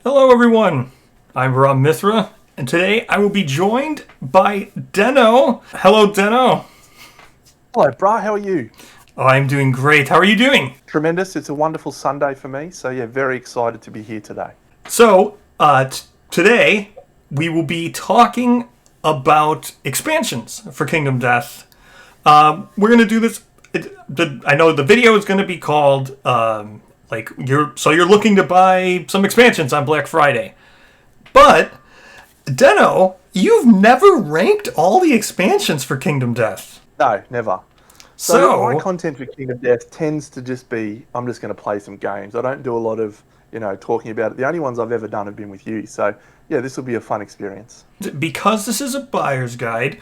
Hello everyone, I'm Rob Mithra, and today I will be joined by Deno. Hello Deno. Hello, Bra. How are you? I'm doing great. How are you doing? Tremendous. It's a wonderful Sunday for me. So, yeah, very excited to be here today. So, today we will be talking about expansions for Kingdom Death. We're going to do this. I know the video is going to be called you're looking to buy some expansions on Black Friday. But Deno, you've never ranked all the expansions for Kingdom Death. No, never. So my content for Kingdom Death tends to just be, I'm just going to play some games. I don't do a lot of, talking about it. The only ones I've ever done have been with you. So, yeah, this will be a fun experience. Because this is a buyer's guide,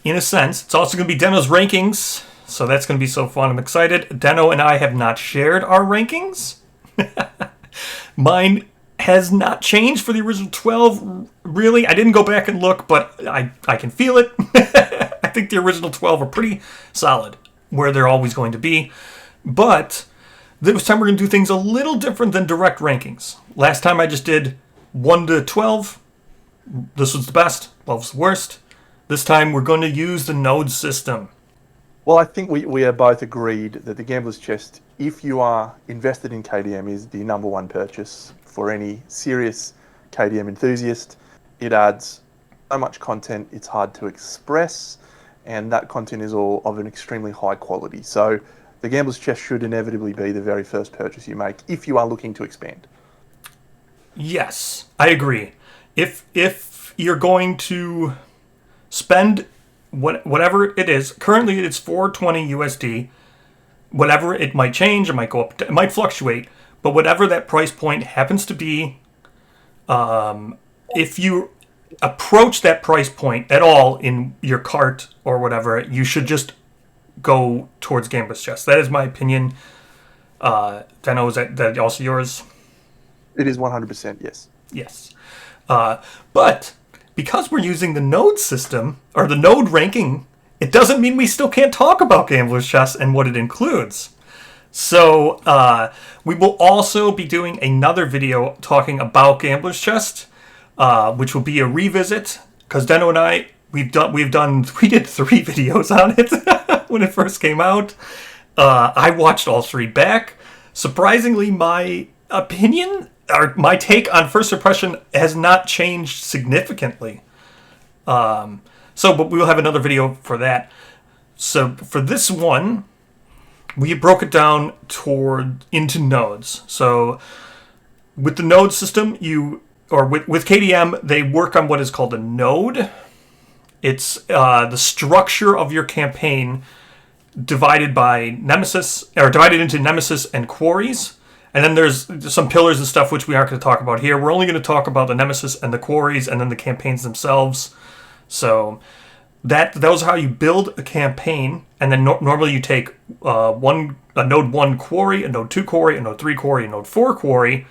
in a sense, it's also going to be Deno's rankings. So that's going to be so fun. I'm excited. Deno and I have not shared our rankings. Mine has not changed for the original 12, really. I didn't go back and look, but I can feel it. I think the original 12 are pretty solid, where they're always going to be. But this time we're going to do things a little different than direct rankings. Last time I just did 1 to 12. This was the best, 12 was the worst. This time we're going to use the node system. Well, I think we are both agreed that the Gambler's Chest, if you are invested in KDM, is the number one purchase for any serious KDM enthusiast. It adds so much content, it's hard to express, and that content is all of an extremely high quality. So the Gambler's Chest should inevitably be the very first purchase you make if you are looking to expand. Yes, I agree. If you're going to spend whatever it is, currently it's $420 USD. Whatever, it might change, it might go up, it might fluctuate, but whatever that price point happens to be, if you approach that price point at all in your cart or whatever, you should go towards Gambler's Chest. That is my opinion. Deno, is that also yours? It is 100%, yes. Yes. But because we're using the node system, or the node ranking, it doesn't mean we still can't talk about Gambler's Chest and what it includes. So we will also be doing another video talking about Gambler's Chest, which will be a revisit, because Deno and I, we did 3 videos on it when it first came out. I watched all 3 back. Surprisingly, my opinion, or my take on first impression, has not changed significantly. But we will have another video for that. So for this one, we broke it down into nodes. So with the node system, with KDM, they work on what is called a node. It's the structure of your campaign divided into Nemesis and Quarries. And then there's some pillars and stuff which we aren't going to talk about here. We're only going to talk about the Nemesis and the Quarries and then the campaigns themselves. So those are how you build a campaign. And then normally you take a node 1 Quarry, a node 2 Quarry, a node 3 Quarry, a node 4 Quarry,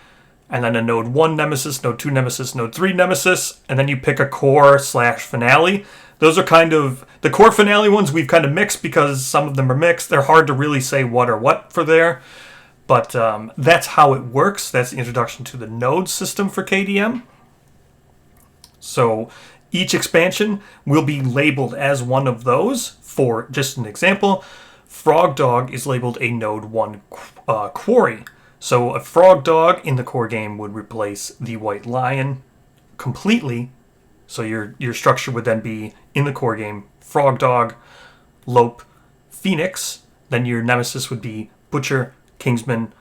and then a node 1 Nemesis, node 2 Nemesis, node 3 Nemesis, and then you pick a core/finale. Those are kind of the core finale ones we've kind of mixed because some of them are mixed. They're hard to really say what or what for there. But that's how it works. That's the introduction to the node system for KDM. So each expansion will be labeled as one of those. For just an example, Frog Dog is labeled a node 1 Quarry. So a Frog Dog in the core game would replace the White Lion completely. So your structure would then be, in the core game, Frog Dog, Lope, Phoenix. Then your Nemesis would be Butcher, Kingsman,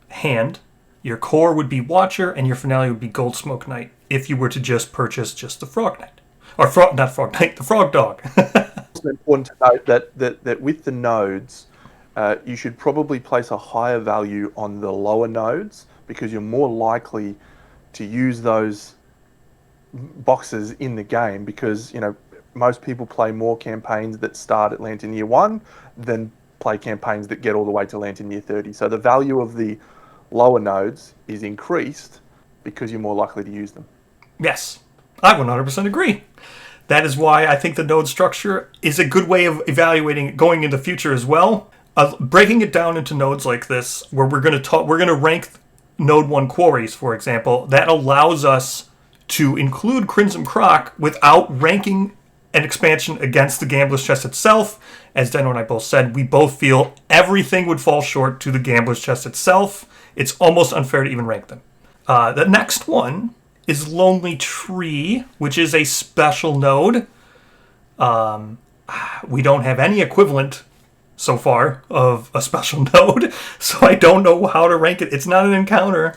Hand. Your core would be Watcher, and your finale would be Gold Smoke Knight, if you were to just purchase just the Frog Knight. Or not Frog Knight, the Frog Dog. It's important to note that with the nodes, you should probably place a higher value on the lower nodes, because you're more likely to use those boxes in the game, because most people play more campaigns that start at Lantern Year 1 than play campaigns that get all the way to Lantern Year 30. So the value of the lower nodes is increased because you're more likely to use them. Yes, I 100% agree. That is why I think the node structure is a good way of evaluating it going into the future as well. Breaking it down into nodes like this, where we're going to rank Node 1 quarries, for example, that allows us to include Crimson Croc without ranking an expansion against the Gambler's Chest itself. As Deno and I both said, we both feel everything would fall short to the Gambler's Chest itself. It's almost unfair to even rank them. The next one is Lonely Tree, which is a special node. We don't have any equivalent so far of a special node, so I don't know how to rank it. It's not an encounter.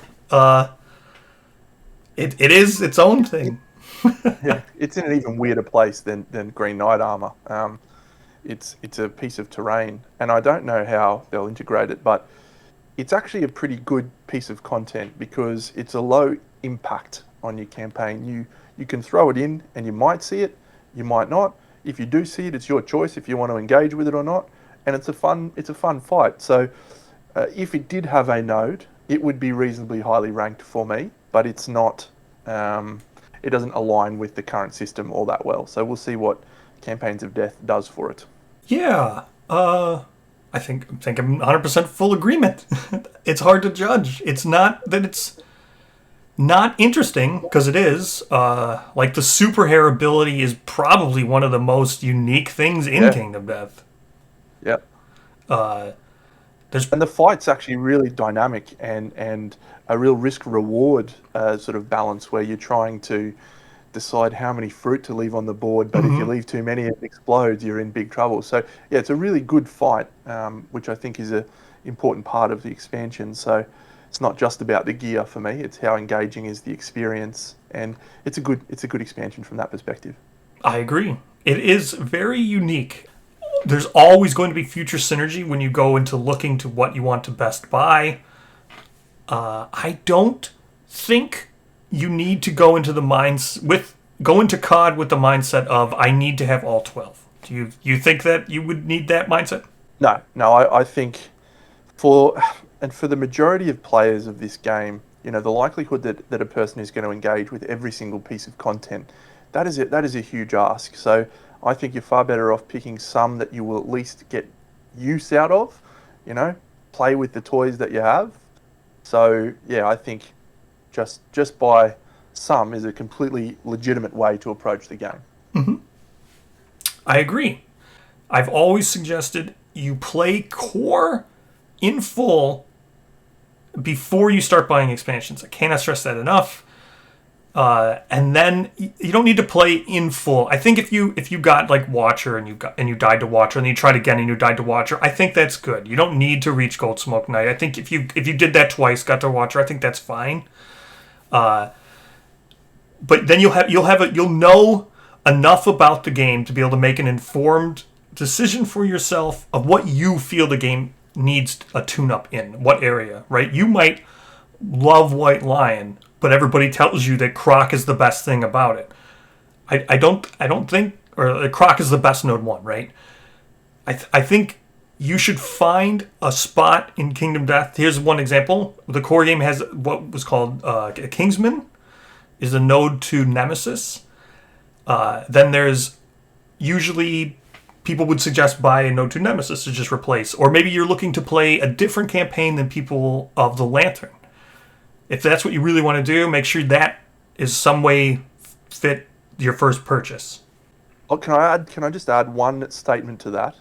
It is its own thing. Yeah, it's in an even weirder place than Green Knight armor. It's a piece of terrain, and I don't know how they'll integrate it, but it's actually a pretty good piece of content because it's a low impact on your campaign. You can throw it in, and you might see it, you might not. If you do see it, it's your choice if you want to engage with it or not, and it's a fun fight. So if it did have a node, it would be reasonably highly ranked for me, but it's not. It doesn't align with the current system all that well. So we'll see what Campaigns of Death does for it. Yeah, I think I'm 100% full agreement. It's hard to judge. It's not that it's not interesting, because it is. Like the super hair ability is probably one of the most unique things in Kingdom Death. Yeah. And the fight's actually really dynamic and a real risk-reward sort of balance where you're trying to decide how many fruit to leave on the board, but if you leave too many it explodes, you're in big trouble. So yeah, it's a really good fight, which I think is an important part of the expansion. So it's not just about the gear for me, it's how engaging is the experience, and it's a good expansion from that perspective. I agree. It is very unique. There's always going to be future synergy when you go into looking to what you want to best buy. I don't think you need to go into go into COD with the mindset of I need to have all 12. Do you think that you would need that mindset? No, I think for the majority of players of this game, the likelihood that a person is going to engage with every single piece of content, that is a huge ask. So I think you're far better off picking some that you will at least get use out of, play with the toys that you have. So yeah, I think just buy some is a completely legitimate way to approach the game. Mm-hmm. I agree. I've always suggested you play core in full before you start buying expansions. I cannot stress that enough. And then you don't need to play in full. I think if you got like Watcher and you died to Watcher and then you tried again and you died to Watcher, I think that's good. You don't need to reach Gold Smoke Knight. I think if you did that twice, got to Watcher, I think that's fine. But then you'll know enough about the game to be able to make an informed decision for yourself of what you feel the game needs a tune-up in, what area, right? You might love White Lion, but everybody tells you that Croc is the best thing about it. I don't think, or Croc is the best Node 1, right? I think you should find a spot in Kingdom Death. Here's one example. The core game has what was called Kingsman, is a node to Nemesis. Then there's usually people would suggest buy a node to Nemesis to just replace. Or maybe you're looking to play a different campaign than people of the Lantern. If that's what you really want to do, make sure that is some way fit your first purchase. Oh, can I just add one statement to that?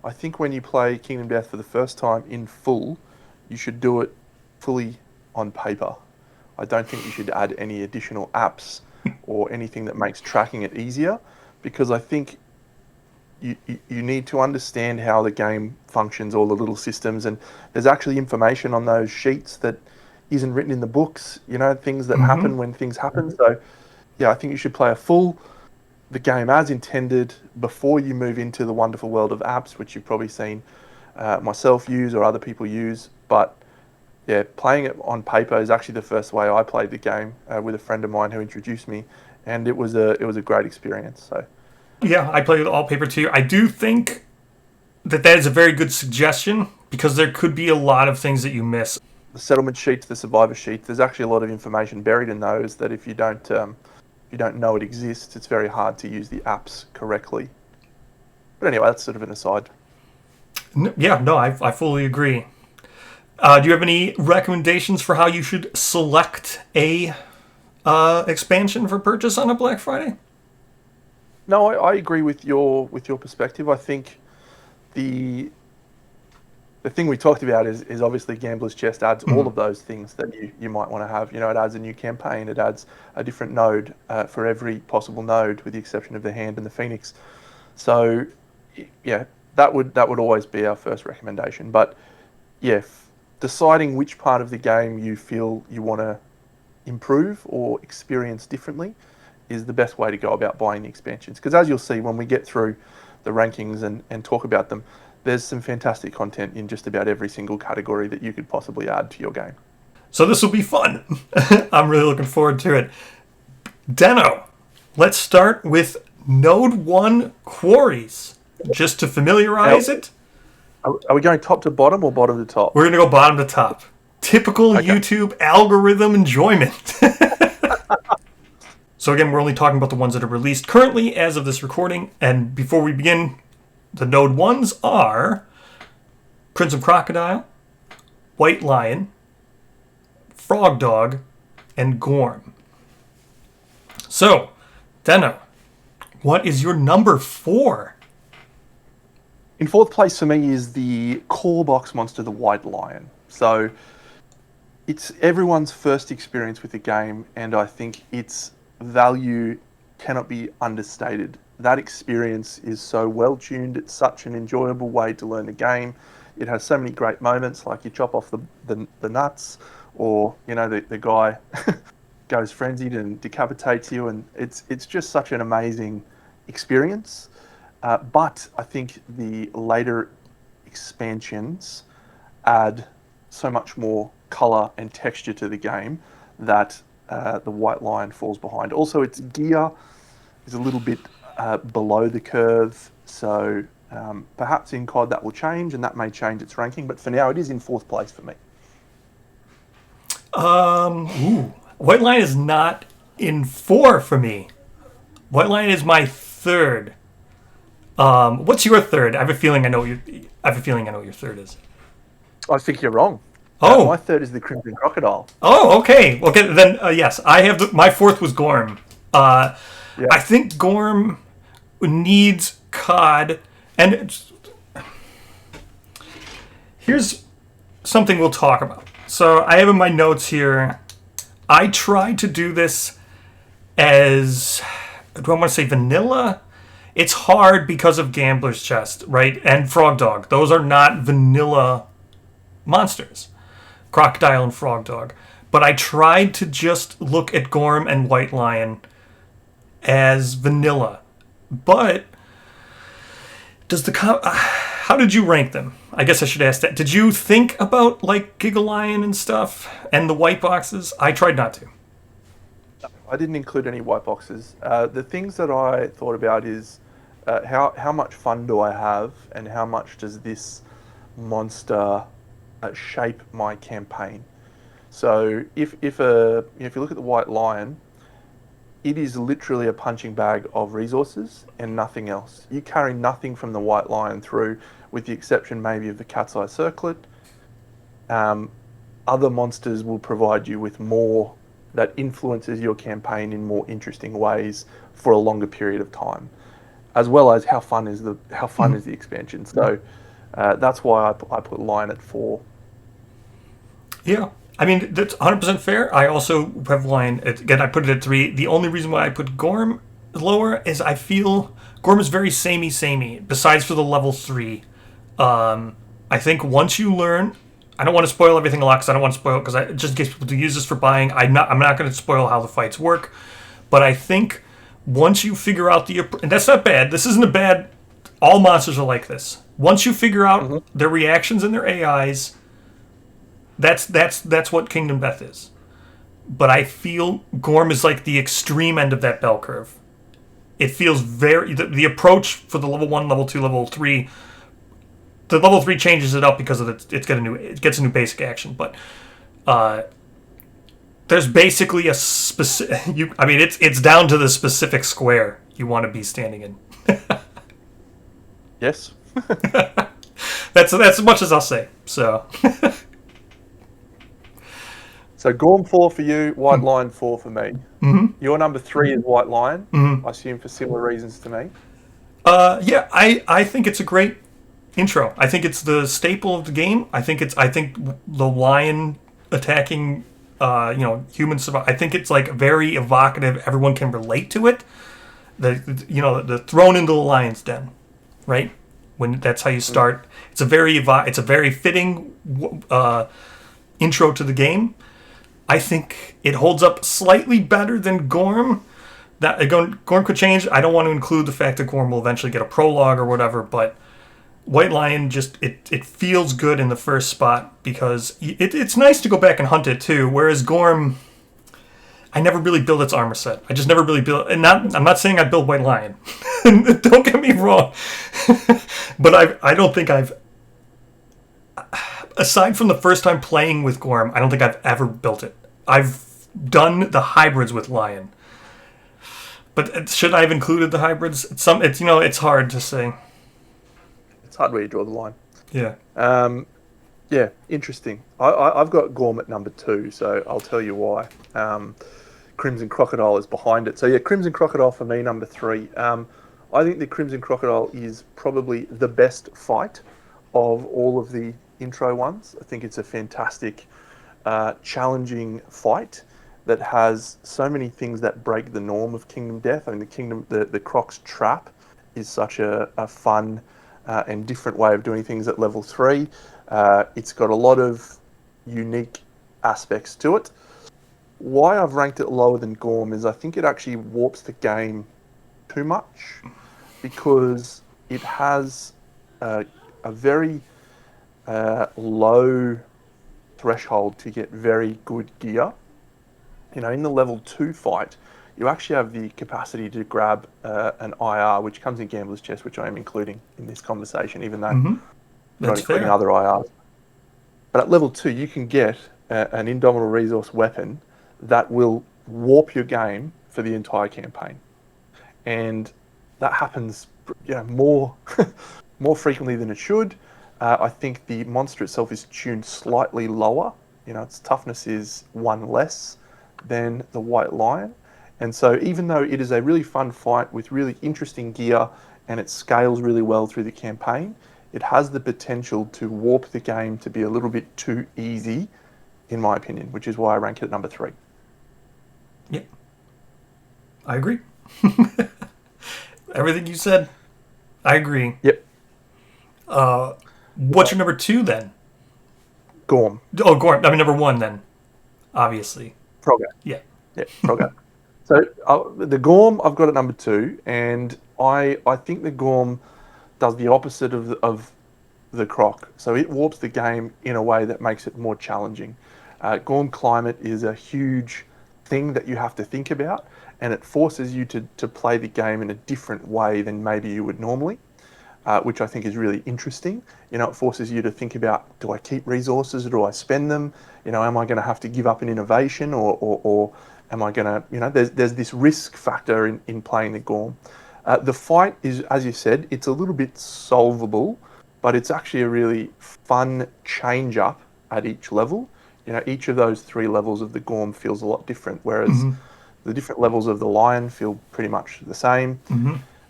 I think when you play Kingdom Death for the first time in full, you should do it fully on paper. I don't think you should add any additional apps or anything that makes tracking it easier, because I think you need to understand how the game functions, all the little systems, and there's actually information on those sheets that isn't written in the books, things that happen when things happen. So yeah, I think you should play the game as intended before you move into the wonderful world of apps, which you've probably seen myself use or other people use. But yeah, playing it on paper is actually the first way I played the game with a friend of mine who introduced me, and it was a great experience. So yeah, I play with all paper too. I do think that is a very good suggestion, because there could be a lot of things that you miss. The settlement sheets, the survivor sheets, there's actually a lot of information buried in those that if you don't know it exists, it's very hard to use the apps correctly. But anyway, that's sort of an aside. Yeah, no, I fully agree. Do you have any recommendations for how you should select a expansion for purchase on a Black Friday? No, I agree with your perspective. I think the the thing we talked about is obviously Gambler's Chest adds all Mhm. of those things that you might want to have. You know, it adds a new campaign, it adds a different node for every possible node, with the exception of the Hand and the Phoenix. So, yeah, that would always be our first recommendation. But yeah, deciding which part of the game you feel you want to improve or experience differently is the best way to go about buying the expansions. Because as you'll see when we get through the rankings and talk about them, there's some fantastic content in just about every single category that you could possibly add to your game. So this will be fun. I'm really looking forward to it. Deno, let's start with Node 1 quarries. Just to familiarize Now, it, are we going top to bottom or bottom to top? we're going to go bottom to top. Typical Okay. YouTube algorithm enjoyment. So again, we're only talking about the ones that are released currently as of this recording. And before we begin, the Node 1s are Crimson Crocodile, White Lion, Frog Dog, and Gorm. So, Deno, what is your number 4? In fourth place for me is the core box monster, the White Lion. So it's everyone's first experience with the game, and I think its value cannot be understated. That experience is so well tuned. It's such an enjoyable way to learn the game. It has so many great moments, like you chop off the nuts, or you know the guy goes frenzied and decapitates you, and it's just such an amazing experience. But I think the later expansions add so much more color and texture to the game that the White Lion falls behind. Also, its gear is a little bit below the curve, so perhaps in COD that will change, and that may change its ranking. But for now, it is in fourth place for me. White Lion is not in 4 for me. White Lion is my 3rd. What's your 3rd? I have a feeling I know what your 3rd is. I think you're wrong. Oh, My third is the Crimson Crocodile. okay. Okay, then yes, I have my 4th was Gorm. Yeah. I think Gorm needs COD, and here's something we'll talk about. So I have in my notes here. I tried to do this as, do I want to say vanilla? It's hard because of Gambler's Chest, right? And Frog Dog. Those are not vanilla monsters. Crocodile and Frog Dog. But I tried to just look at Gorm and White Lion as vanilla. But how did you rank them? I guess I should ask that. Did you think about like Giga Lion and stuff and the white boxes? I tried not to. I didn't include any white boxes. The things that I thought about is how much fun do I have, and how much does this monster shape my campaign? So if you look at the White Lion, it is literally a punching bag of resources and nothing else. You carry nothing from the White Lion through, with the exception maybe of the Cat's Eye Circlet. Other monsters will provide you with more that influences your campaign in more interesting ways for a longer period of time, as well as how fun is the expansion. So that's why I put Lion at 4. Yeah. I mean, that's 100% fair. I also have Lion. Again, I put it at 3. The only reason why I put Gorm lower is I feel Gorm is very samey, besides for the level 3. I think once you learn, I don't want to spoil everything a lot because I don't want to spoil, because it just gets people to use this for buying. I'm not going to spoil how the fights work, but I think once you figure out and that's not bad. This isn't a bad. All monsters are like this. Once you figure out their reactions and their AIs, that's what Kingdom Death is. But I feel Gorm is like the extreme end of that bell curve. It feels the approach for the level 1, level 2, level 3. The level 3 changes it up because of it gets a new basic action, but there's basically a specific. It's down to the specific square you want to be standing in. Yes. That's as much as I'll say. So. So Gorm 4 for you, White Lion 4 for me. Mm-hmm. Your number 3 is White Lion. Mm-hmm. I assume for similar reasons to me. Yeah, I think it's a great intro. I think it's the staple of the game. I think the lion attacking, human survival. I think it's like very evocative. Everyone can relate to it. The thrown into the lion's den, right? When that's how you start. It's a very fitting intro to the game. I think it holds up slightly better than Gorm. Gorm could change. I don't want to include the fact that Gorm will eventually get a prologue or whatever, but White Lion just it feels good in the first spot because it's nice to go back and hunt it too. Whereas Gorm, I never really built its armor set. I just never really built. I'm not saying I built White Lion. Don't get me wrong, but I don't think I've. Aside from the first time playing with Gorm, I don't think I've ever built it. I've done the hybrids with Lion, but should I have included the hybrids? It's hard to say. It's hard where you draw the line. Yeah. Yeah, interesting. I've got Gorm at number 2, so I'll tell you why. Crimson Crocodile is behind it. So yeah, Crimson Crocodile for me, number 3. I think the Crimson Crocodile is probably the best fight of all of the intro ones. I think it's a fantastic, challenging fight that has so many things that break the norm of Kingdom Death. I mean, the Croc's Trap is such a fun and different way of doing things at level 3. It's got a lot of unique aspects to it. Why I've ranked it lower than Gorm is I think it actually warps the game too much because it has a very low threshold to get very good gear. In the level 2 fight, you actually have the capacity to grab an IR, which comes in Gambler's Chest, which I am including in this conversation, even though I'm not including fair. other IRs. But at level 2, you can get an Indomitable Resource weapon that will warp your game for the entire campaign. And that happens more frequently than it should. I think the monster itself is tuned slightly lower. Its toughness is 1 less than the White Lion. And so even though it is a really fun fight with really interesting gear and it scales really well through the campaign, it has the potential to warp the game to be a little bit too easy, in my opinion, which is why I rank it at number 3. Yep. I agree. Everything you said, I agree. Yep. What's your number 2 then? Gorm. Oh, Gorm. I mean, number 1 then, obviously. Frogger. Yeah. Yeah, Frogger. So the Gorm I've got at number 2, and I think the Gorm does the opposite of the Croc. So it warps the game in a way that makes it more challenging. Gorm climate is a huge thing that you have to think about, and it forces you to play the game in a different way than maybe you would normally, which I think is really interesting. It forces you to think about, do I keep resources or do I spend them? Am I going to have to give up an innovation or am I going to, there's this risk factor in playing the Gorm. The fight is, as you said, it's a little bit solvable, but it's actually a really fun change up at each level. Each of those 3 levels of the Gorm feels a lot different, whereas the different levels of the Lion feel pretty much the same.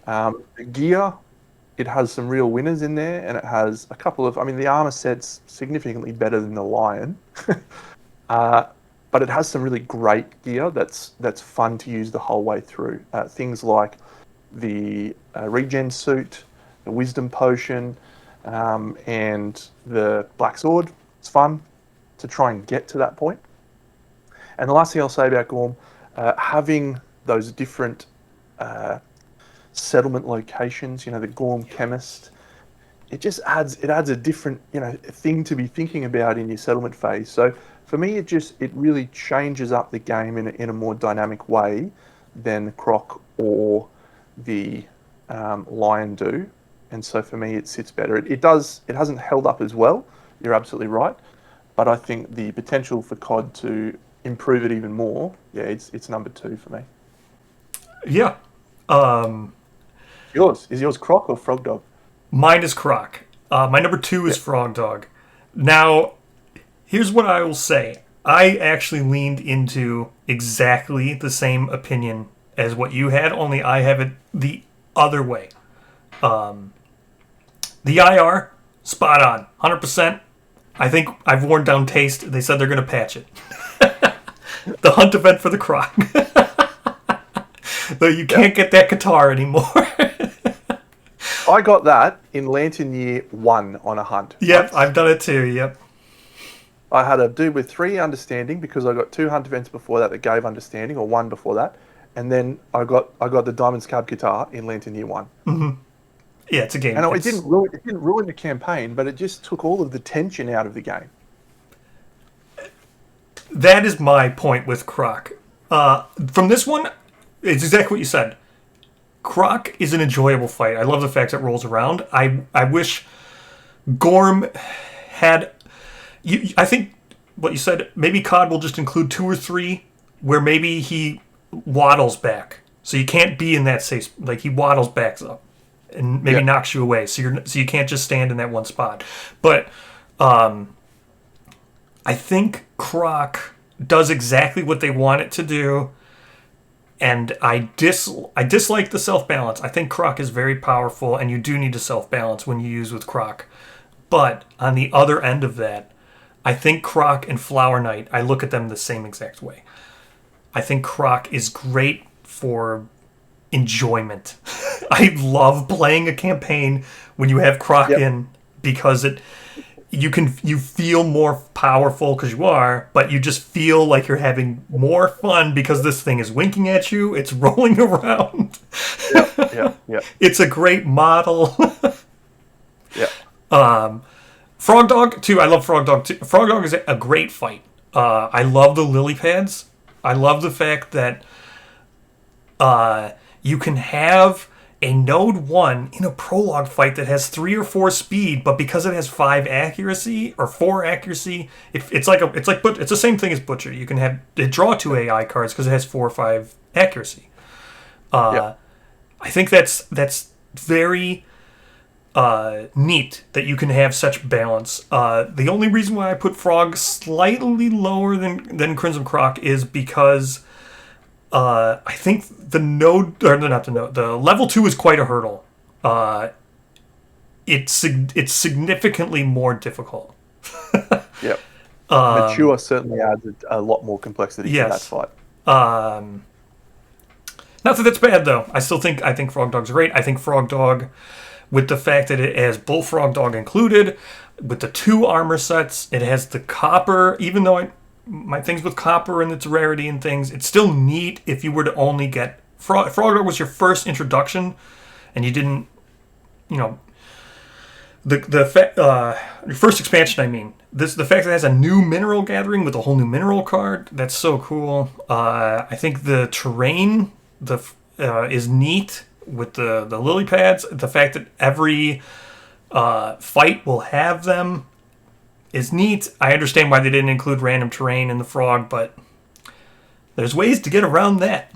The gear, it has some real winners in there, and it has a couple of, the armor set's significantly better than the Lion, but it has some really great gear that's fun to use the whole way through. Things like the regen suit, the wisdom potion, and the black sword. It's fun to try and get to that point. And the last thing I'll say about Gorm, having those different settlement locations, the Gorm Chemist, it adds a different thing to be thinking about in your settlement phase. So for me, it really changes up the game in a more dynamic way than the Croc or the Lion do. And so for me, it sits better. It hasn't held up as well. You're absolutely right. But I think the potential for COD to improve it even more, it's number 2 for me. Yeah. Is yours Croc or Frog Dog? Mine is Croc. My number 2 is Frog Dog. Now, here's what I will say. I actually leaned into exactly the same opinion as what you had, only I have it the other way. The IR, spot on, 100%. I think I've worn down taste. They said they're going to patch it. The hunt event for the Croc. Though you can't get that guitar anymore. I got that in Lantern Year 1 on a hunt. Yep, I've done it too, yep. I had a dude with 3 understanding because I got 2 hunt events before that gave understanding, or 1 before that. And then I got the Diamond Scab guitar in Lantern Year 1. Yeah, it's a game. And it didn't ruin the campaign, but it just took all of the tension out of the game. That is my point with Croc. From this one, it's exactly what you said. Croc is an enjoyable fight. I love the fact that it rolls around. I wish Gorm had... I think what you said, maybe COD will just include 2 or 3 where maybe he waddles back. So you can't be in that safe... Like, he waddles back up and maybe knocks you away. So you can't just stand in that one spot. But I think Croc does exactly what they want it to do. And I dislike the self-balance. I think Croc is very powerful, and you do need to self-balance when you use with Croc. But on the other end of that, I think Croc and Flower Knight, I look at them the same exact way. I think Croc is great for enjoyment. I love playing a campaign when you have Croc in, because you feel more powerful because you are, but you just feel like you're having more fun because this thing is winking at you. It's rolling around. Yeah. It's a great model. Yeah. Frog Dog too. I love Frog Dog too. Frog Dog is a great fight. I love the lily pads. I love the fact that you can have a Node 1 in a prologue fight that has 3 or 4 speed, but because it has 5 accuracy or 4 accuracy, it's the same thing as Butcher. You can draw 2 AI cards because it has 4 or 5 accuracy. I think that's very neat that you can have such balance. The only reason why I put Frog slightly lower than Crimson Croc is because I think the level 2 is quite a hurdle. It's significantly more difficult. Yep. Mature certainly adds a lot more complexity to that fight. Not that that's bad though. I think Frog Dog's great. I think Frog Dog, with the fact that it has Bullfrog Dog included, with the 2 armor sets, it has the copper. Even though my things with copper and its rarity and things, it's still neat if you were to only get Frog Dog was your first introduction, and you didn't, your first expansion. I mean, the fact that it has a new mineral gathering with a whole new mineral card, that's so cool. I think the terrain is neat with the lily pads. The fact that every fight will have them is neat. I understand why they didn't include random terrain in the Frog, but there's ways to get around that.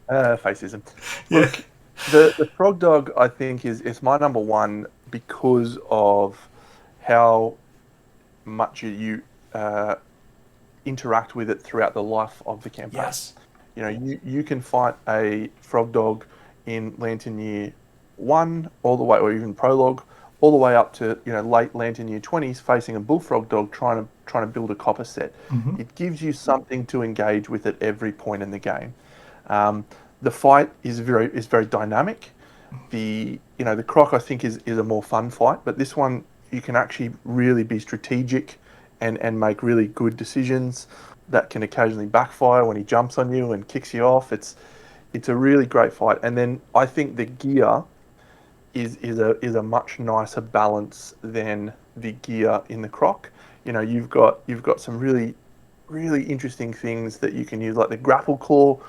Fascism. Look, the Frog Dog, I think, is my number 1 because of how much you interact with it throughout the life of the campaign. Yes. You can fight a Frog Dog in Lantern Year 1 all the way, or even Prologue, all the way up to late Lantern Year 20s, facing a Bullfrog Dog trying to build a copper set. Mm-hmm. It gives you something to engage with at every point in the game. The fight is very dynamic. The Croc, I think, is a more fun fight, but this one you can actually really be strategic and make really good decisions that can occasionally backfire when he jumps on you and kicks you off. It's a really great fight. And then I think the gear is a much nicer balance than the gear in the Croc. You've got some really interesting things that you can use, like the grapple claw.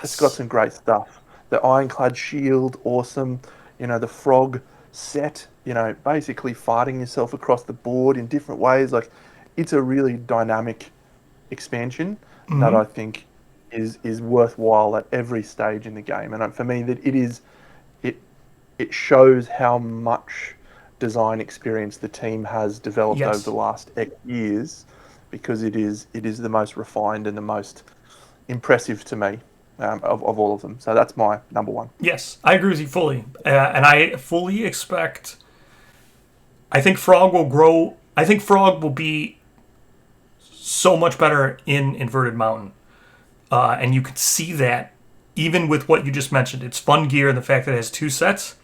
It's got some great stuff. The ironclad shield, awesome. The frog set. Basically fighting yourself across the board in different ways. Like, it's a really dynamic expansion that I think is worthwhile at every stage in the game. And for me, that it shows how much design experience the team has developed over Yes. the last X years, because it is the most refined and the most impressive to me, of all of them. So that's my number one. Yes, I agree with you fully, and I fully expect. I think Frog will grow. I think Frog will be so much better in Inverted Mountain, and you can see that even with what you just mentioned. It's fun gear and the fact that it has two sets,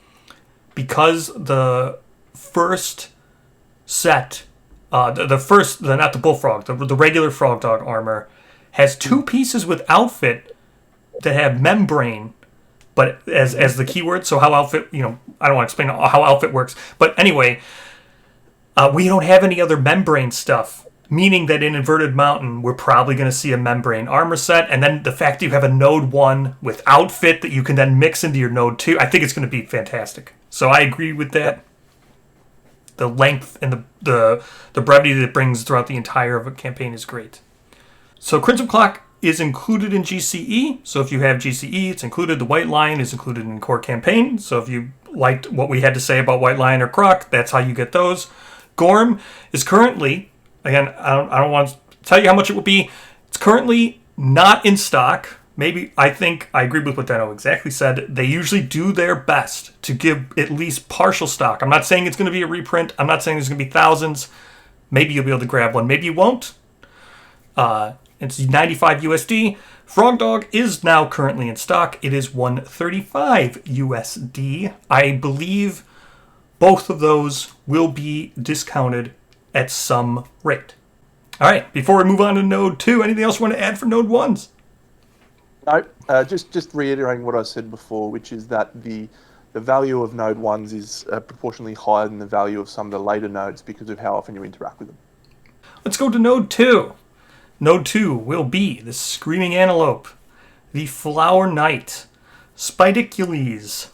because the first set, the first, not the bullfrog, the regular frog dog armor, has two pieces with outfit that have membrane, but as the keyword. So how outfit, I don't want to explain how outfit works, but anyway, we don't have any other membrane stuff. Meaning that in Inverted Mountain, we're probably going to see a membrane armor set, and then the fact that you have a Node 1 with outfit that you can then mix into your Node 2, I think it's going to be fantastic. So I agree with that. Yep. The length and the brevity that it brings throughout the entire of a campaign is great. So Crimson Clock is included in GCE. So if you have GCE, it's included. The White Lion is included in Core Campaign. So if you liked what we had to say about White Lion or Croc, that's how you get those. Gorm is currently, again, I don't want to tell you how much it will be. It's currently not in stock. Maybe, I think, I agree with what Dano exactly said. They usually do their best to give at least partial stock. I'm not saying it's going to be a reprint. I'm not saying there's going to be thousands. Maybe you'll be able to grab one. Maybe you won't. It's 95 USD. Frog Dog is now currently in stock. It is 135 USD. I believe both of those will be discounted at some rate. All right, before we move on to Node 2, anything else you want to add for Node 1s? No, just reiterating what I said before, which is that the value of Node 1s is proportionally higher than the value of some of the later nodes because of how often you interact with them. Let's go to Node 2. Node 2 will be the Screaming Antelope, the Flower Knight, Spidicules,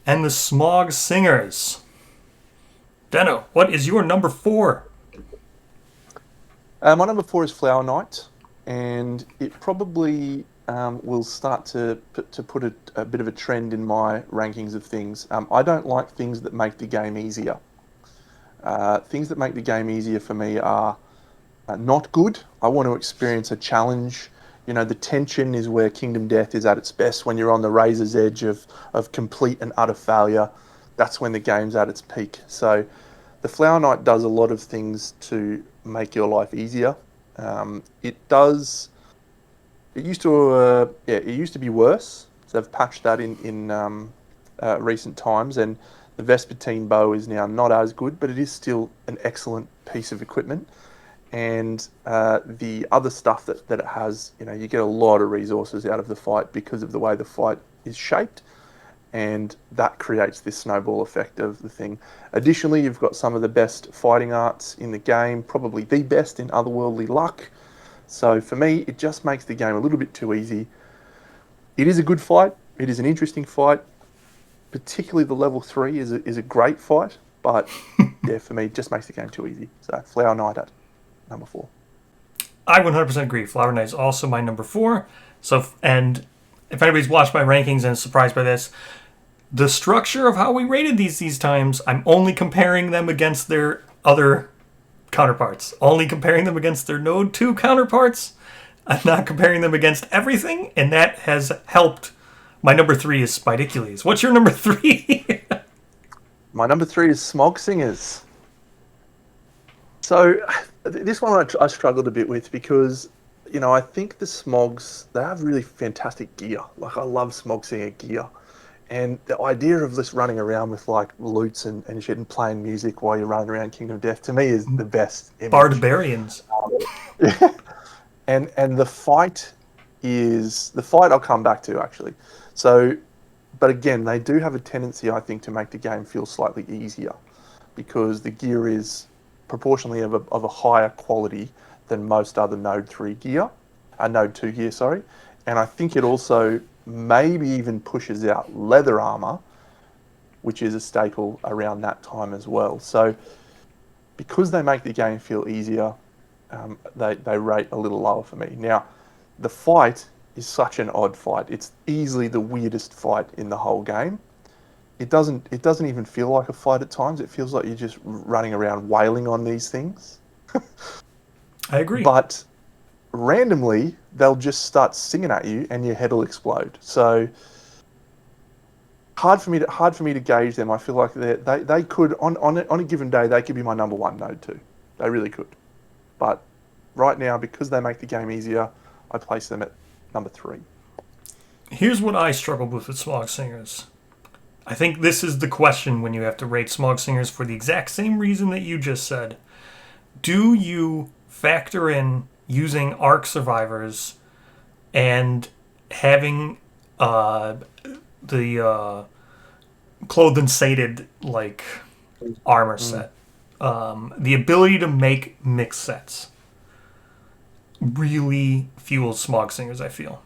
and the Smog Singers. Deno, what is your number 4? My number 4 is Flower Knight, and it probably will start to put a bit of a trend in my rankings of things. I don't like things that make the game easier. Things that make the game easier for me are not good. I want to experience a challenge. The tension is where Kingdom Death is at its best, when you're on the razor's edge of complete and utter failure. That's when the game's at its peak. So the Flower Knight does a lot of things to make your life easier. It used to be worse. So they've patched that in recent times, and the Vespertine bow is now not as good, but it is still an excellent piece of equipment. And the other stuff that it has, you get a lot of resources out of the fight because of the way the fight is shaped, and that creates this snowball effect of the thing. Additionally, you've got some of the best fighting arts in the game, probably the best in Otherworldly Luck. So for me, it just makes the game a little bit too easy. It is a good fight. It is an interesting fight. Particularly the level 3 is a great fight, but yeah, for me, it just makes the game too easy. So Flower Knight at number 4. I 100% agree. Flower Knight is also my number 4. And if anybody's watched my rankings and is surprised by this, the structure of how we rated these times, I'm only comparing them against their other counterparts. Only comparing them against their Node 2 counterparts. I'm not comparing them against everything, and that has helped. My number 3 is Spidicules. What's your number 3? My number 3 is Smog Singers. So this one I struggled a bit with because, I think the Smogs, they have really fantastic gear. Like, I love Smog Singer gear. And the idea of just running around with, like, loots and shit and playing music while you're running around Kingdom of Death, to me, is the best image. Barbarians. Yeah. And the fight I'll come back to, actually. So, but again, they do have a tendency, I think, to make the game feel slightly easier because the gear is proportionally of a higher quality than most other Node 2 gear, sorry. And I think it also maybe even pushes out leather armor, which is a staple around that time as well. So because they make the game feel easier, they rate a little lower for me. Now, the fight is such an odd fight. It's easily the weirdest fight in the whole game. it doesn't even feel like a fight at times. It feels like you're just running around wailing on these things. I agree. But randomly, they'll just start singing at you, and your head will explode. So hard for me to gauge them. I feel like they could on a given day they could be my number one node too. They really could. But right now, because they make the game easier, I place them at number 3. Here's what I struggled with Smog Singers. I think this is the question when you have to rate Smog Singers for the exact same reason that you just said. Do you factor in using Ark survivors and having the clothed and sated like armor set? The ability to make mix sets really fuels Smog Singers, I feel.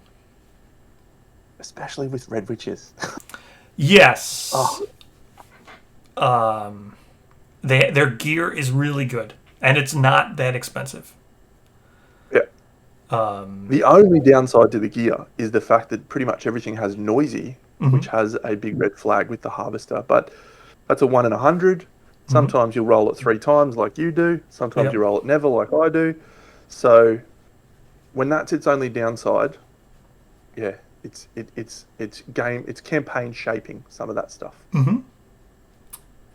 Especially with Red Witches. Yes. Oh. Their gear is really good, and it's not that expensive. Yeah. The only downside to the gear is the fact that pretty much everything has noisy, which has a big red flag with the harvester. But that's a 1 in 100. Sometimes you'll roll it 3 times like you do. Sometimes you roll it never like I do. So when that's its only downside, yeah, it's campaign shaping, some of that stuff. And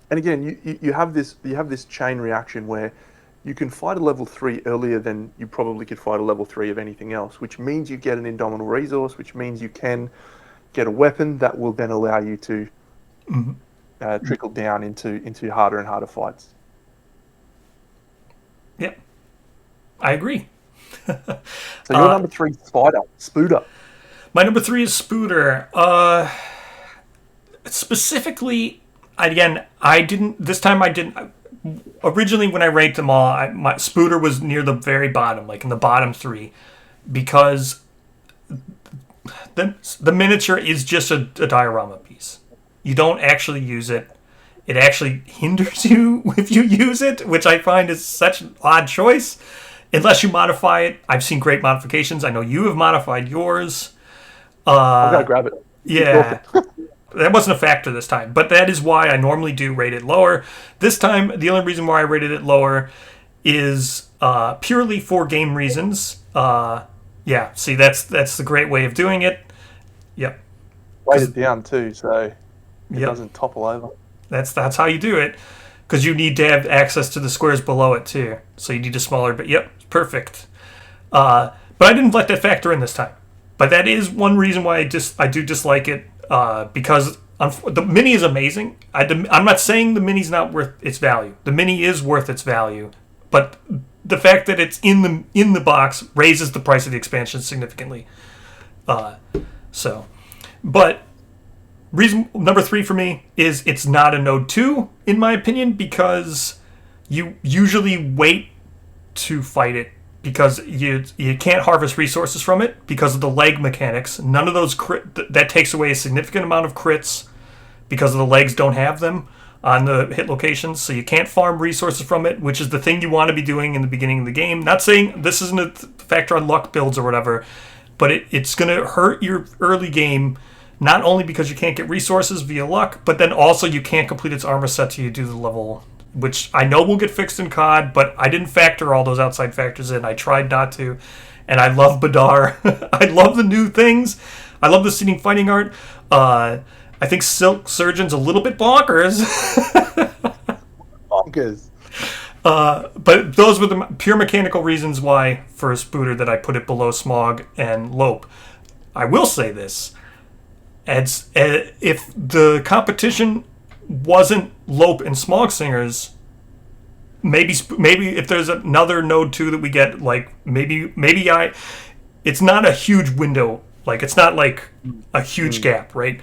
again, you have this chain reaction where you can fight a level 3 earlier than you probably could fight a level 3 of anything else, which means you get an indomitable resource, which means you can get a weapon that will then allow you to trickle down into harder and harder fights. Yep, I agree. So your number 3, Spooter. My number 3 is Spooter. Specifically, again, I didn't. Originally, when I ranked them all, my Spooter was near the very bottom, like in the bottom 3, because the miniature is just a diorama piece. You don't actually use it. It actually hinders you if you use it, which I find is such an odd choice. Unless you modify it. I've seen great modifications. I know you have modified yours. I've got to grab it. Yeah. That wasn't a factor this time, but that is why I normally do rate it lower. This time, the only reason why I rated it lower is purely for game reasons. Yeah, see, that's the great way of doing it. Yep. Weight it down too, so it doesn't topple over. That's how you do it, because you need to have access to the squares below it too. So you need a smaller, but yep, perfect. But I didn't let that factor in this time. But that is one reason why I do dislike it, because the mini is amazing. I'm not saying the mini's not worth its value. The mini is worth its value, but the fact that it's in the box raises the price of the expansion significantly. But reason number 3 for me is it's not a Node 2, in my opinion, because you usually wait to fight it because you can't harvest resources from it because of the leg mechanics. None of those that takes away a significant amount of crits because the legs don't have them on the hit locations, so you can't farm resources from it, which is the thing you want to be doing in the beginning of the game. Not saying this isn't a factor on luck builds or whatever, but it's going to hurt your early game, not only because you can't get resources via luck, but then also you can't complete its armor set till you do the level, which I know will get fixed in COD, but I didn't factor all those outside factors in. I tried not to, and I love Badar. I love the new things. I love the seating fighting art. I think Silk Surgeon's a little bit bonkers. Bonkers. But those were the pure mechanical reasons why, for a Spooter, that I put it below Smog and Lope. I will say this. If the competition wasn't Lope and Smog Singers, maybe if there's another Node 2 that we get, like maybe it's not a huge window, like it's not like a huge gap, right?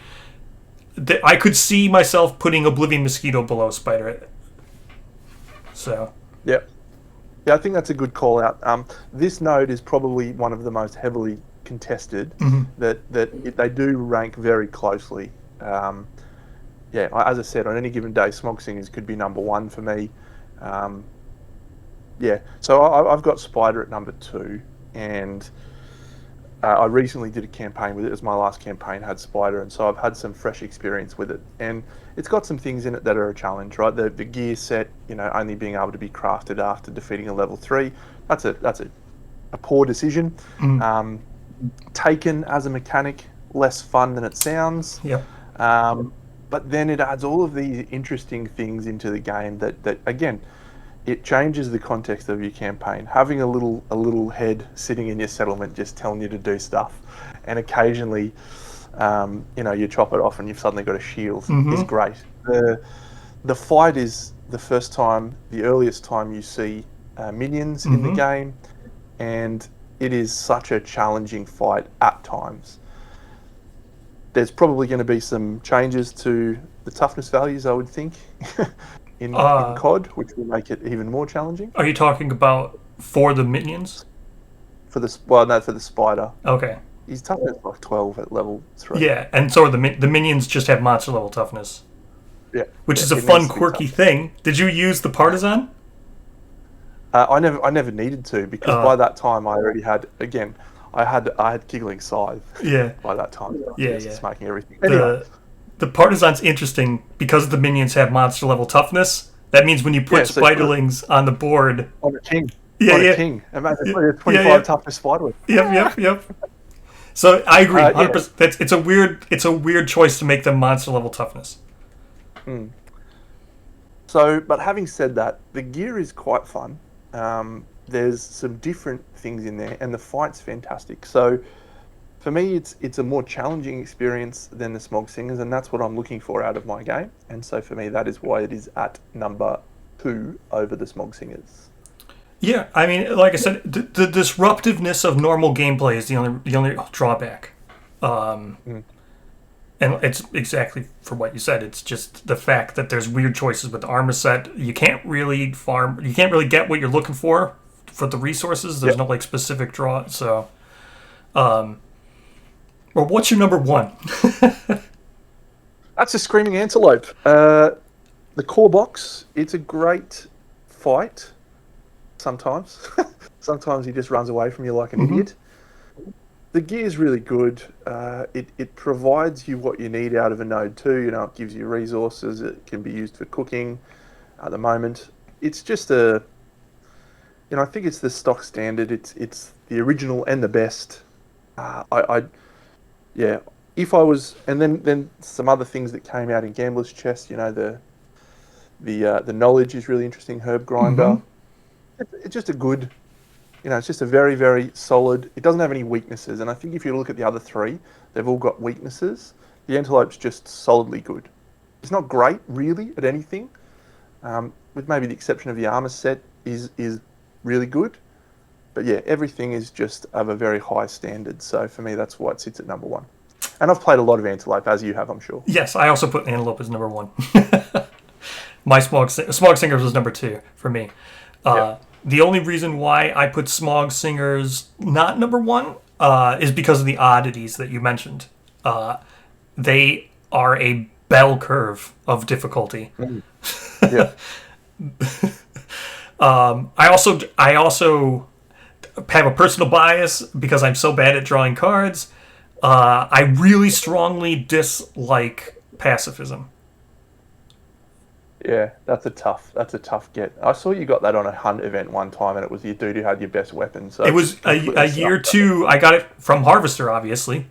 I could see myself putting Oblivion Mosquito below Spider. So yeah, I think that's a good call out. This node is probably one of the most heavily contested. That they do rank very closely. Yeah, as I said, on any given day, Smog Singers could be number 1 for me. Yeah, so I've got Spider at number 2, and I recently did a campaign with it. It was my last campaign, had Spider, and so I've had some fresh experience with it. And it's got some things in it that are a challenge, right? The gear set, only being able to be crafted after defeating a level 3. That's a poor decision. Taken as a mechanic, less fun than it sounds. Yep. But then it adds all of these interesting things into the game that again, it changes the context of your campaign. Having a little head sitting in your settlement just telling you to do stuff, and occasionally, you chop it off and you've suddenly got a shield is great. The fight is the earliest time you see minions in the game, and it is such a challenging fight at times. There's probably going to be some changes to the toughness values, I would think, in COD, which will make it even more challenging. Are you talking about for the minions? For the spider. Okay. He's toughness like 12 at level 3. Yeah, and so are the minions just have monster level toughness. Yeah. Which is a fun, quirky thing. Did you use the partisan? I never needed to, because by that time I already had, again, I had Giggling Scythe. Yeah. By that time. Just making everything. Anyway. The partisan's interesting because the minions have monster level toughness. That means when you put spiderlings on the board on a king. King. Imagine 25 toughness spider. Yep. So I agree. 100%. It's a weird choice to make them monster level toughness. So, but having said that, the gear is quite fun. There's some different things in there, and the fight's fantastic. So, for me, it's a more challenging experience than the Smog Singers, and that's what I'm looking for out of my game. And so, for me, that is why it is at number 2 over the Smog Singers. Yeah, I mean, like I said, the disruptiveness of normal gameplay is the only drawback. And it's exactly for what you said. It's just the fact that there's weird choices with the armor set. You can't really farm. You can't really get what you're looking for the resources. There's no specific draw. So, well, what's your number 1? That's a Screaming Antelope. The core box. It's a great fight. Sometimes. Sometimes he just runs away from you like an idiot. The gear is really good. It provides you what you need out of a node too. It gives you resources. It can be used for cooking at the moment. It's just I think it's the stock standard. It's the original and the best. If I was, and then some other things that came out in Gambler's Chest. The knowledge is really interesting. Herb Grinder. It's just a good. It's just a very, very solid. It doesn't have any weaknesses, and I think if you look at the other 3, they've all got weaknesses. The Antelope's just solidly good. It's not great, really, at anything, with maybe the exception of the armor set is really good. But yeah, everything is just of a very high standard. So for me, that's why it sits at number 1. And I've played a lot of Antelope, as you have, I'm sure. Yes, I also put Antelope as number 1. My Smog Singers was number 2 for me. The only reason why I put Smog Singers not number 1 is because of the oddities that you mentioned. They are a bell curve of difficulty. Yeah. I also have a personal bias because I'm so bad at drawing cards. I really strongly dislike pacifism. Yeah, that's a tough get. I saw you got that on a hunt event one time, and it was your dude who had your best weapon. So it was a year 2. I got it from Harvester, obviously,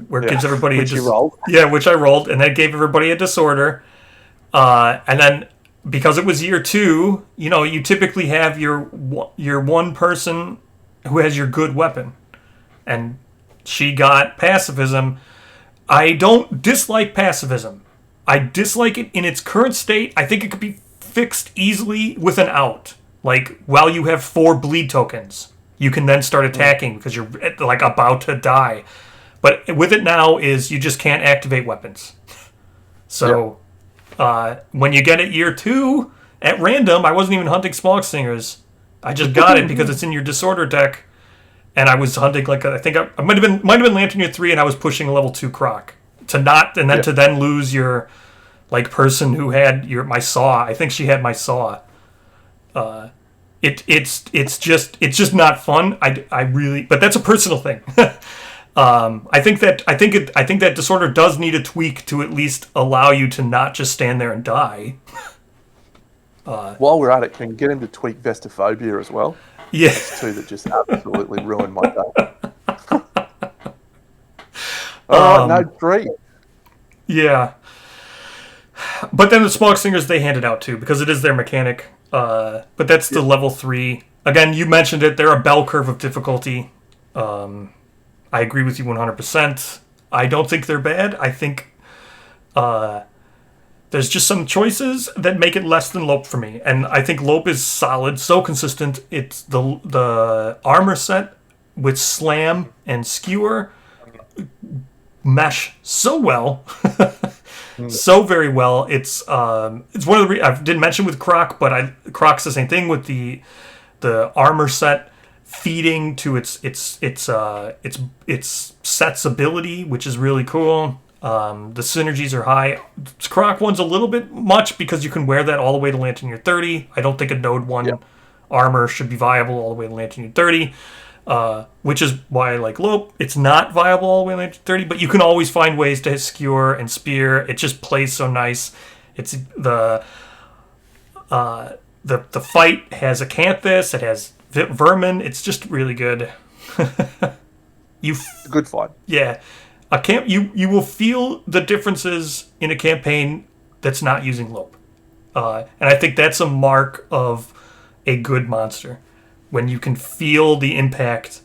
where it gives everybody which you rolled. Yeah, which I rolled, and that gave everybody a disorder. And then because it was year 2, you typically have your one person who has your good weapon, and she got pacifism. I don't dislike pacifism. I dislike it in its current state. I think it could be fixed easily with an out. Like, while you have 4 bleed tokens, you can then start attacking because you're like about to die. But with it now is you just can't activate weapons. So when you get it year 2 at random, I wasn't even hunting Smog Singers. I just got it because it's in your disorder deck, and I was hunting I might have been Lantern year 3, and I was pushing a level 2 Croc to then lose your person who had my saw. I think she had my saw. It's just not fun. I really, but that's a personal thing. I think that disorder does need a tweak to at least allow you to not just stand there and die. While we're at it, can you get him to tweak Vestophobia as well? Yeah. It's two that just absolutely ruined my day. All right, node 3. Yeah. But then the Smog Singers, they hand it out too, because it is their mechanic. But that's the level 3. Again, you mentioned it. They're a bell curve of difficulty. I agree with you 100%. I don't think they're bad. I think there's just some choices that make it less than Lope for me. And I think Lope is solid, so consistent. It's the armor set with Slam and Skewer mesh so well. So very well. It's one of the I didn't mention with Croc, but Croc's the same thing with the armor set feeding to its set's ability, which is really cool. The synergies are high. Croc one's a little bit much because you can wear that all the way to Lantern Year 30. I don't think a Node 1 armor should be viable all the way to Lantern Year 30. Which is why I like Lope. It's not viable all the way to Lantern 30, but you can always find ways to skewer and spear. It just plays so nice. It's the fight has Acanthus. It has Vermin. It's just really good. Good fight. Yeah. You will feel the differences in a campaign that's not using Lope. And I think that's a mark of a good monster. When you can feel the impact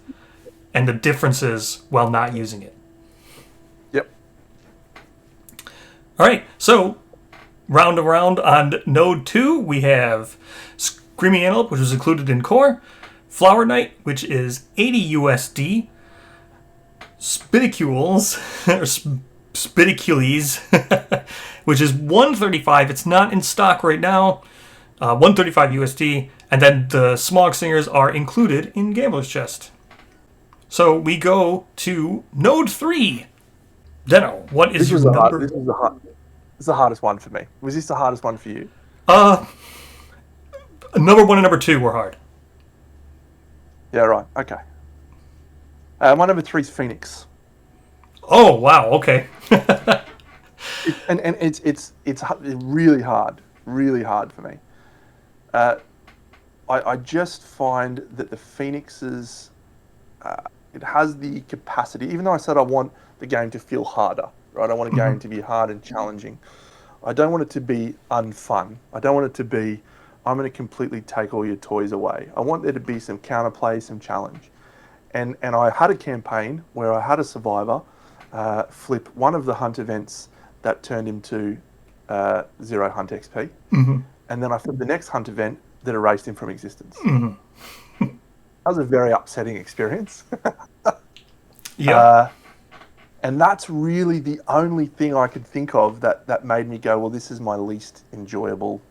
and the differences while not using it. Yep. All right, so round around on Node 2, we have Screaming Antelope, which was included in Core, Flower Knight, which is 80 USD, Spidicules, or Spidicules, which is 135. It's not in stock right now. 135 USD, and then the Smog Singers are included in Gambler's Chest. So we go to Node 3. Deno, what is your number? This is the hardest one for me. Was this the hardest one for you? Number 1 and number 2 were hard. Yeah, right. Okay. My number 3 is Phoenix. Oh wow. Okay. and it's really hard for me. I just find that the Phoenixes, it has the capacity, even though I said I want the game to feel harder, right? I want a game to be hard and challenging. I don't want it to be unfun. I don't want it to be, I'm going to completely take all your toys away. I want there to be some counterplay, some challenge. And I had a campaign where I had a survivor flip one of the hunt events that turned him to 0 hunt XP. Mm-hmm. And then I flipped the next hunt event that erased him from existence. Mm-hmm. That was a very upsetting experience. Yeah. And that's really the only thing I could think of that made me go, well, this is my least enjoyable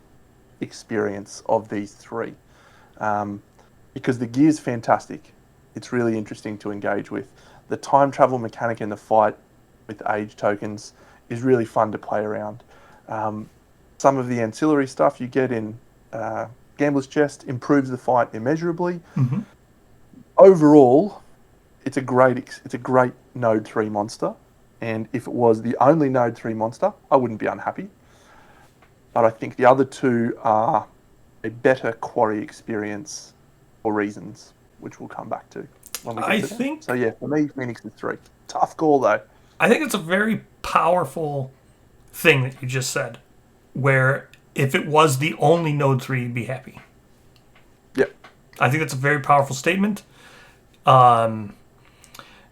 experience of these 3. Because the gear's fantastic. It's really interesting to engage with. The time travel mechanic in the fight with age tokens is really fun to play around. Some of the ancillary stuff you get in Gambler's Chest improves the fight immeasurably. Mm-hmm. Overall, it's a great Node 3 monster, and if it was the only Node 3 monster, I wouldn't be unhappy. But I think the other 2 are a better Quarry experience for reasons, which we'll come back to when we get to them. So yeah, for me, Phoenix is 3. Tough call though. I think it's a very powerful thing that you just said, where if it was the only Node 3, you'd be happy. Yep. I think that's a very powerful statement. I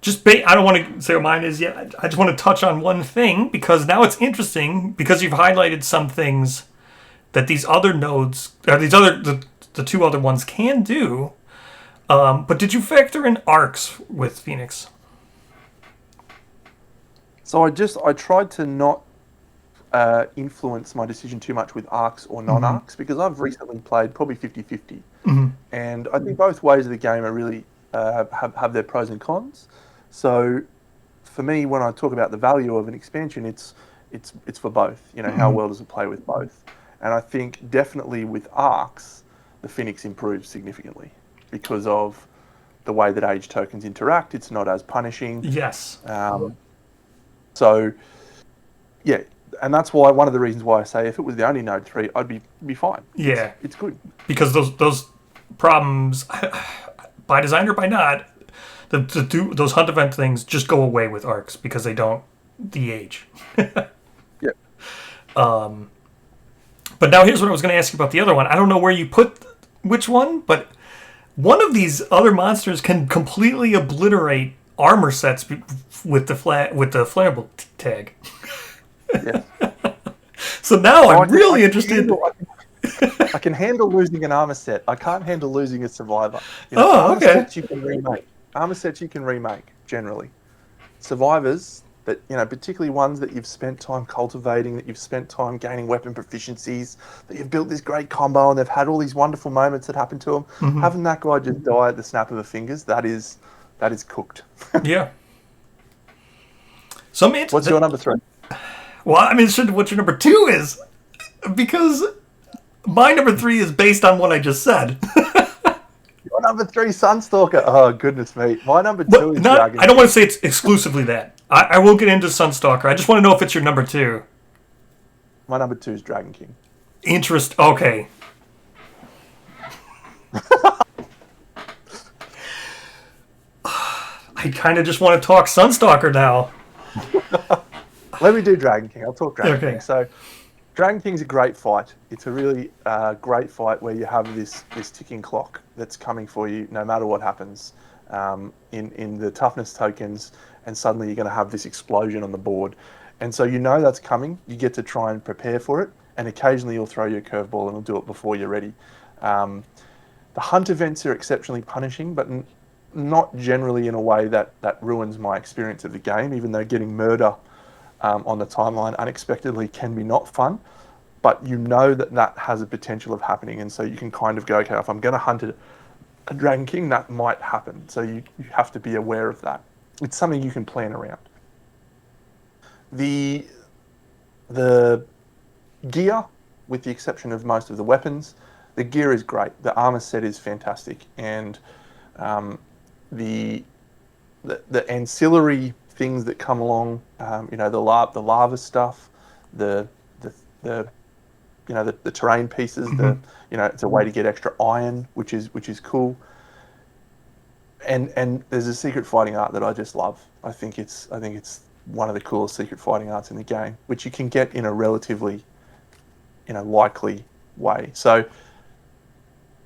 don't want to say what mine is yet. I just want to touch on one thing, because now it's interesting, because you've highlighted some things that these other nodes, or the 2 other ones can do. But did you factor in arcs with Phoenix? So I tried to not influence my decision too much with arcs or non-arcs, because I've recently played probably 50-50. Mm-hmm. And I think both ways of the game are really have their pros and cons. So for me, when I talk about the value of an expansion, it's for both. You know, how well does it play with both? And I think definitely with arcs, the Phoenix improves significantly because of the way that age tokens interact. It's not as punishing. Yes. So, yeah, and that's why one of the reasons why I say if it was the only Node 3, I'd be fine. Yeah. It's good. Because those problems, by design or by not, those hunt event things just go away with arcs because they don't de-age. Yeah. But now here's what I was going to ask you about the other one. I don't know where you put which one, but one of these other monsters can completely obliterate armor sets with the flammable tag. Yeah. So now I'm really interested. I can handle losing an armor set. I can't handle losing a survivor. Oh, okay. Armor sets you can remake. Armor sets you can remake generally. Survivors, but particularly ones that you've spent time cultivating, that you've spent time gaining weapon proficiencies, that you've built this great combo, and they've had all these wonderful moments that happen to them. Mm-hmm. Having that guy just die at the snap of the fingers, that is cooked. Yeah. So What's your number 3? Well, I'm interested in what your number 2 is, because my number 3 is based on what I just said. Your number 3, Sunstalker. Oh, goodness me. My number 2 is Dragon. I don't want to say it's exclusively that. I will get into Sunstalker. I just want to know if it's your number 2. My number 2 is Dragon King. Okay. I kind of just want to talk Sunstalker now. Let me do Dragon King. I'll talk Dragon Okay. King. So, Dragon King's a great fight. It's a really great fight where you have this ticking clock that's coming for you no matter what happens in the toughness tokens, and suddenly you're going to have this explosion on the board. And so that's coming. You get to try and prepare for it, and occasionally you'll throw your curveball and it'll do it before you're ready. The hunt events are exceptionally punishing, but not generally in a way that ruins my experience of the game, even though getting murder on the timeline unexpectedly can be not fun, but that has a potential of happening, and so you can kind of go, okay, if I'm going to hunt a Dragon King, that might happen, so you have to be aware of that. It's something you can plan around. The gear, with the exception of most of the weapons, the gear is great. The armor set is fantastic, and the ancillary things that come along, the lava stuff, the terrain pieces, Mm-hmm. it's a way to get extra iron, which is cool. And there's a secret fighting art that I just love. I think it's one of the coolest secret fighting arts in the game, which you can get in a relatively, likely way. So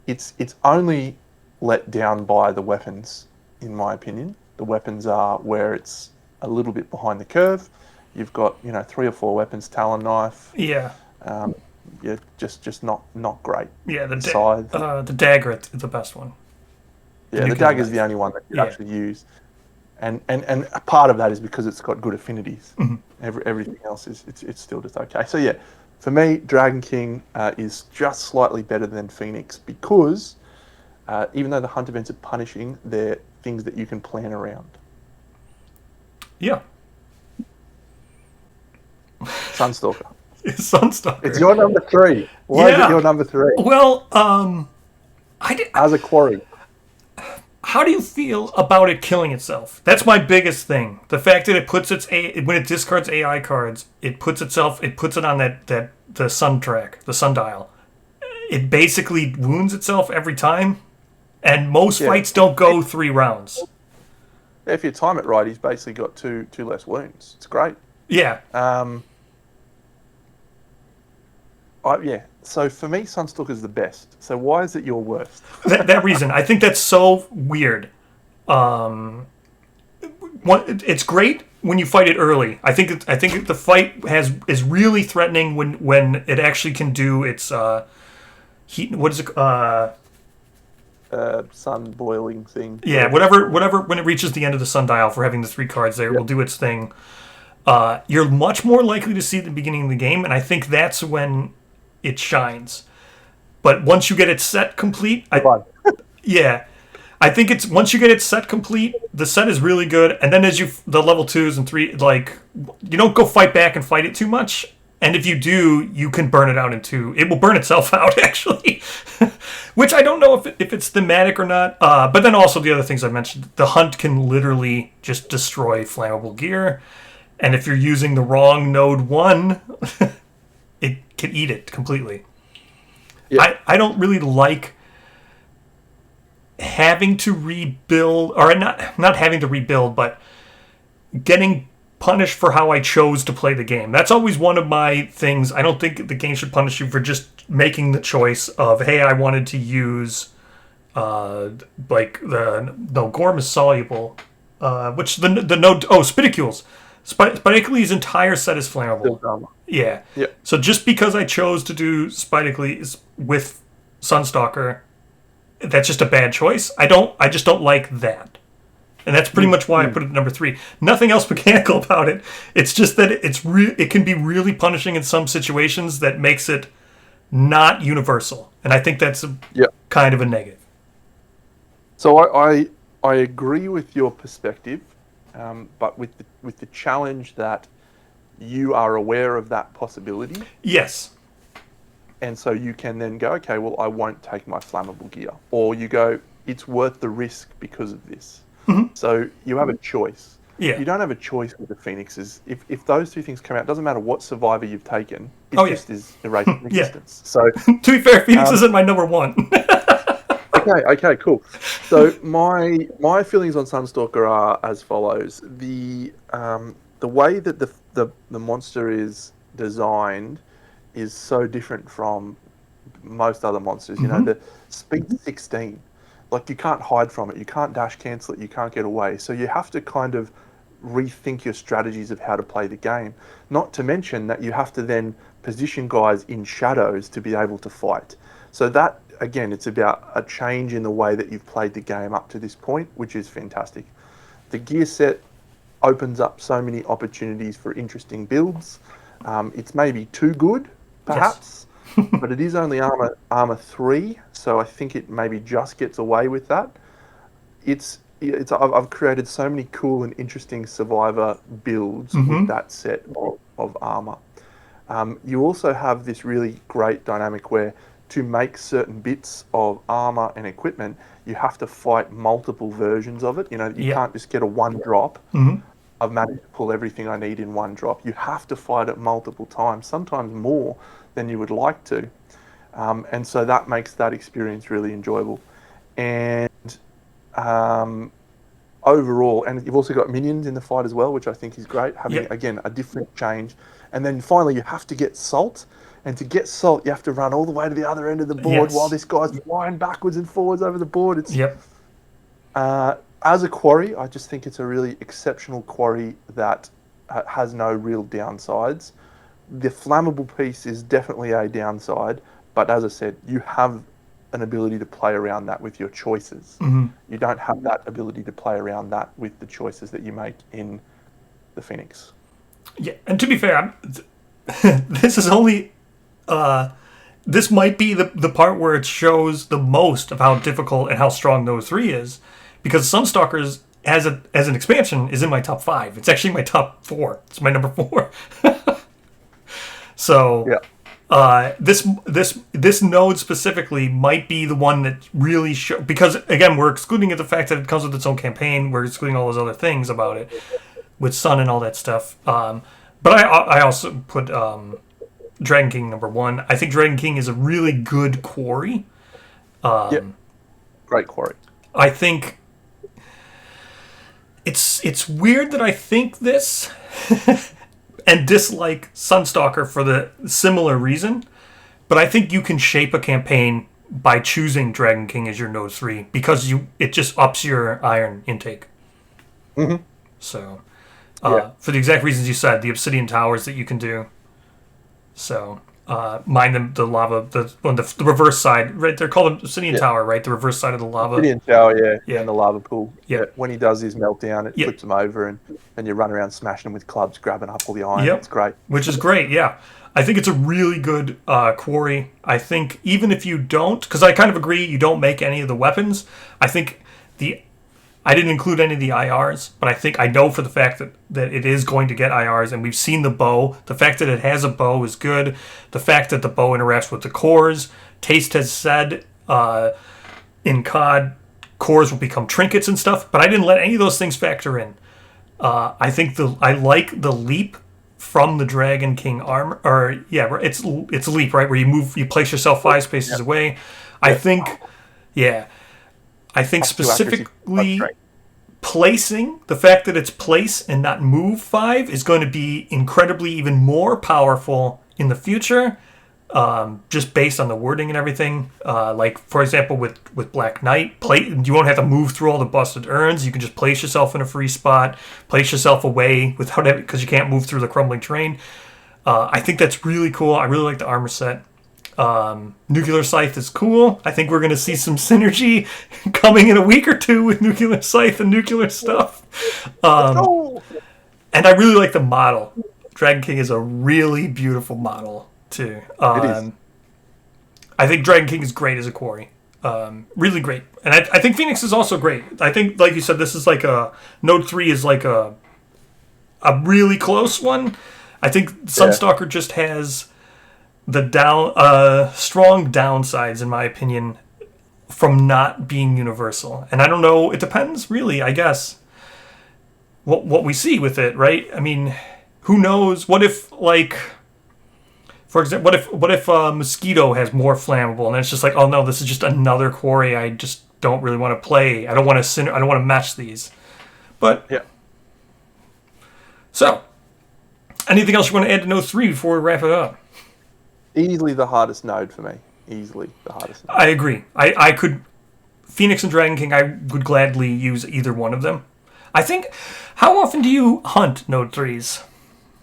it's only let down by the weapons, in my opinion. The weapons are where it's a little bit behind the curve. You've got 3 or 4 weapons, talon knife. Yeah. Just not great. Yeah, Scythe. The dagger is the best one. Yeah, the dagger is the only one that you actually use, and a part of that is because it's got good affinities. Mm-hmm. Everything else it's still just okay. So yeah, for me, Dragon King is just slightly better than Phoenix because even though the hunt events are punishing, they're things that you can plan around. Yeah. Sunstalker. Sunstalker. It's your number 3. Why is it your number 3? Well, As a Quarry. How do you feel about it killing itself? That's my biggest thing. The fact that it puts when it discards AI cards, it puts it on the sun track, the sundial. It basically wounds itself every time, and most fights don't go 3 rounds. If you time it right, he's basically got two less wounds. It's great. Yeah. So for me, Sunstalker's the best. So why is it your worst? that reason. I think that's so weird. It's great when you fight it early. I think the fight is really threatening when it actually can do its heat. What is it? Sun boiling thing. Yeah, whatever. When it reaches the end of the sundial for having the 3 cards there, it will do its thing. You're much more likely to see at the beginning of the game, and I think that's when it shines. But once you get it set complete, I think it's once you get it set complete, the set is really good. And then as the level 2s and 3, like, you don't go fight back and fight it too much. And if you do, you can burn it out it will burn itself out, actually. Which I don't know if it's thematic or not. But then also the other things I mentioned. The hunt can literally just destroy flammable gear. And if you're using the wrong node 1, it can eat it completely. Yeah. I don't really like having to rebuild, or not having to rebuild, but getting punished for how I chose to play the game. That's always one of my things. I don't think the game should punish you for just making the choice of, hey, I wanted to use Gorm is soluble, which the node, Spidicules. Spidicules' entire set is flammable. Yeah. So just because I chose to do Spidicules with Sunstalker, that's just a bad choice. I just don't like that. And that's pretty much why I put it at number 3. Nothing else mechanical about it. It's just that it can be really punishing in some situations that makes it not universal. And I think that's kind of a negative. So I agree with your perspective, but with the challenge that you are aware of that possibility. Yes. And so you can then go, okay, well, I won't take my flammable gear. Or you go, it's worth the risk because of this. Mm-hmm. So you have a choice. Yeah. You don't have a choice with the Phoenixes. If those two things come out, it doesn't matter what survivor you've taken. It just is erasing existence. So to be fair, Phoenix isn't my number 1. Okay, cool. So my feelings on Sunstalker are as follows. The way that the monster is designed is so different from most other monsters. You know, the speed 16. Like, you can't hide from it. You can't dash cancel it. You can't get away. So you have to kind of rethink your strategies of how to play the game. Not to mention that you have to then position guys in shadows to be able to fight. So that, again, it's about a change in the way that you've played the game up to this point, which is fantastic. The gear set opens up so many opportunities for interesting builds. It's maybe too good, perhaps. Yes. But it is only armor 3, so I think it maybe just gets away with that. I've created so many cool and interesting survivor builds with that set of armor. You also have this really great dynamic where to make certain bits of armor and equipment, you have to fight multiple versions of it. You know, you can't just get a one drop. I've managed to pull everything I need in one drop. You have to fight it multiple times, sometimes more than you would like to. And so that makes that experience really enjoyable. And overall, and you've also got minions in the fight as well, which I think is great, having, again, a different change. And then finally, you have to get salt. And to get salt, you have to run all the way to the other end of the board while this guy's flying backwards and forwards over the board. It's as a quarry, I just think it's a really exceptional quarry that has no real downsides. The flammable piece is definitely a downside, but as I said, you have an ability to play around that with your choices. You don't have that ability to play around that with the choices that you make in the Phoenix. Yeah, and to be fair, this is only... this might be the part where it shows the most of how difficult and how strong Node 3 is, because Sunstalkers, as an expansion, is in my top 5. It's actually my top 4. It's my number 4. So, this node specifically might be the one that really because again, we're excluding the fact that it comes with its own campaign. We're excluding all those other things about it with Sun and all that stuff. But I also put Dragon King number 1. I think Dragon King is a really good quarry. Great quarry. I think it's weird that I think this. And dislike Sunstalker for the similar reason. But I think you can shape a campaign by choosing Dragon King as your Node 3 because it just ups your iron intake. So, for the exact reasons you said, the obsidian towers that you can do. So, mine the lava, the reverse side, right? They're called obsidian tower, right? The reverse side of the lava. Obsidian tower, and the lava pool. When he does his meltdown, it flips him over, and you run around smashing him with clubs, grabbing up all the iron. It's great. Which is great, I think it's a really good quarry. I think even if you don't, because I kind of agree, you don't make any of the weapons. I think I didn't include any of the IRs, but I know for the fact that it is going to get IRs, and we've seen the bow. The fact that it has a bow is good. The fact that the bow interacts with the cores. Taste has said in COD, cores will become trinkets and stuff, but I didn't let any of those things factor in. I like the leap from the Dragon King armor, or yeah, it's a leap, right, where you place yourself 5 spaces away. I think specifically placing, the fact that it's place and not move 5 is going to be incredibly even more powerful in the future, just based on the wording and everything. Like, for example, with Black Knight, you won't have to move through all the busted urns. You can just place yourself in a free spot, place yourself away because you can't move through the crumbling terrain. I think that's really cool. I really like the armor set. Nuclear Scythe is cool. I think we're going to see some synergy coming in a week or two with Nuclear Scythe and nuclear stuff. And I really like the model. Dragon King is a really beautiful model too. It is. I think Dragon King is great as a quarry. Really great. And I think Phoenix is also great. I think, like you said, this is like Node 3 is like a really close one. I think Sunstalker just has the strong downsides, in my opinion, from not being universal. And I don't know, it depends, really, I guess, what we see with it, right? I mean, who knows? What if, like, for example, what if Mosquito has more flammable, and it's just like, oh no, this is just another quarry I just don't really want to play. I don't want to match these. But yeah. So, anything else you want to add to Node 3 before we wrap it up? Easily the hardest node for me. Easily the hardest node. I agree. I could... Phoenix and Dragon King, I would gladly use either one of them. I think... How often do you hunt Node 3s?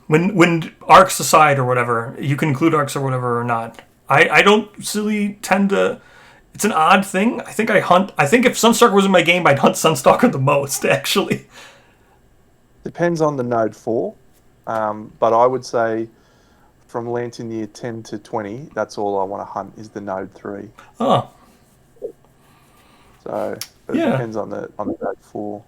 When arcs aside or whatever, you can include arcs or whatever or not. I don't really tend to... It's an odd thing. I think if Sunstalker was in my game, I'd hunt Sunstalker the most, actually. Depends on the Node 4. But I would say... From Lantern Year 10 to 20, that's all I want to hunt is the Node 3. Oh. So it depends on the Node 4.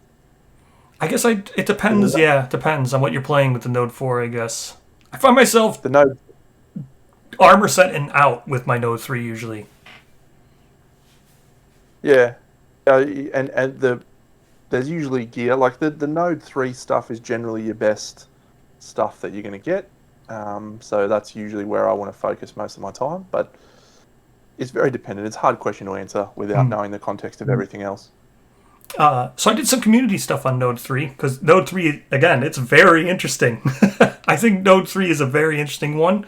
I guess it depends. Yeah, it depends on what you're playing with the Node 4. I guess I find myself the Node armor set and out with my Node 3 usually. Yeah, there's usually gear like the Node 3 stuff is generally your best stuff that you're going to get. So that's usually where I want to focus most of my time, but it's very dependent. It's a hard question to answer without knowing the context of everything else. So I did some community stuff on Node 3, because Node 3, again, it's very interesting. I think Node 3 is a very interesting one.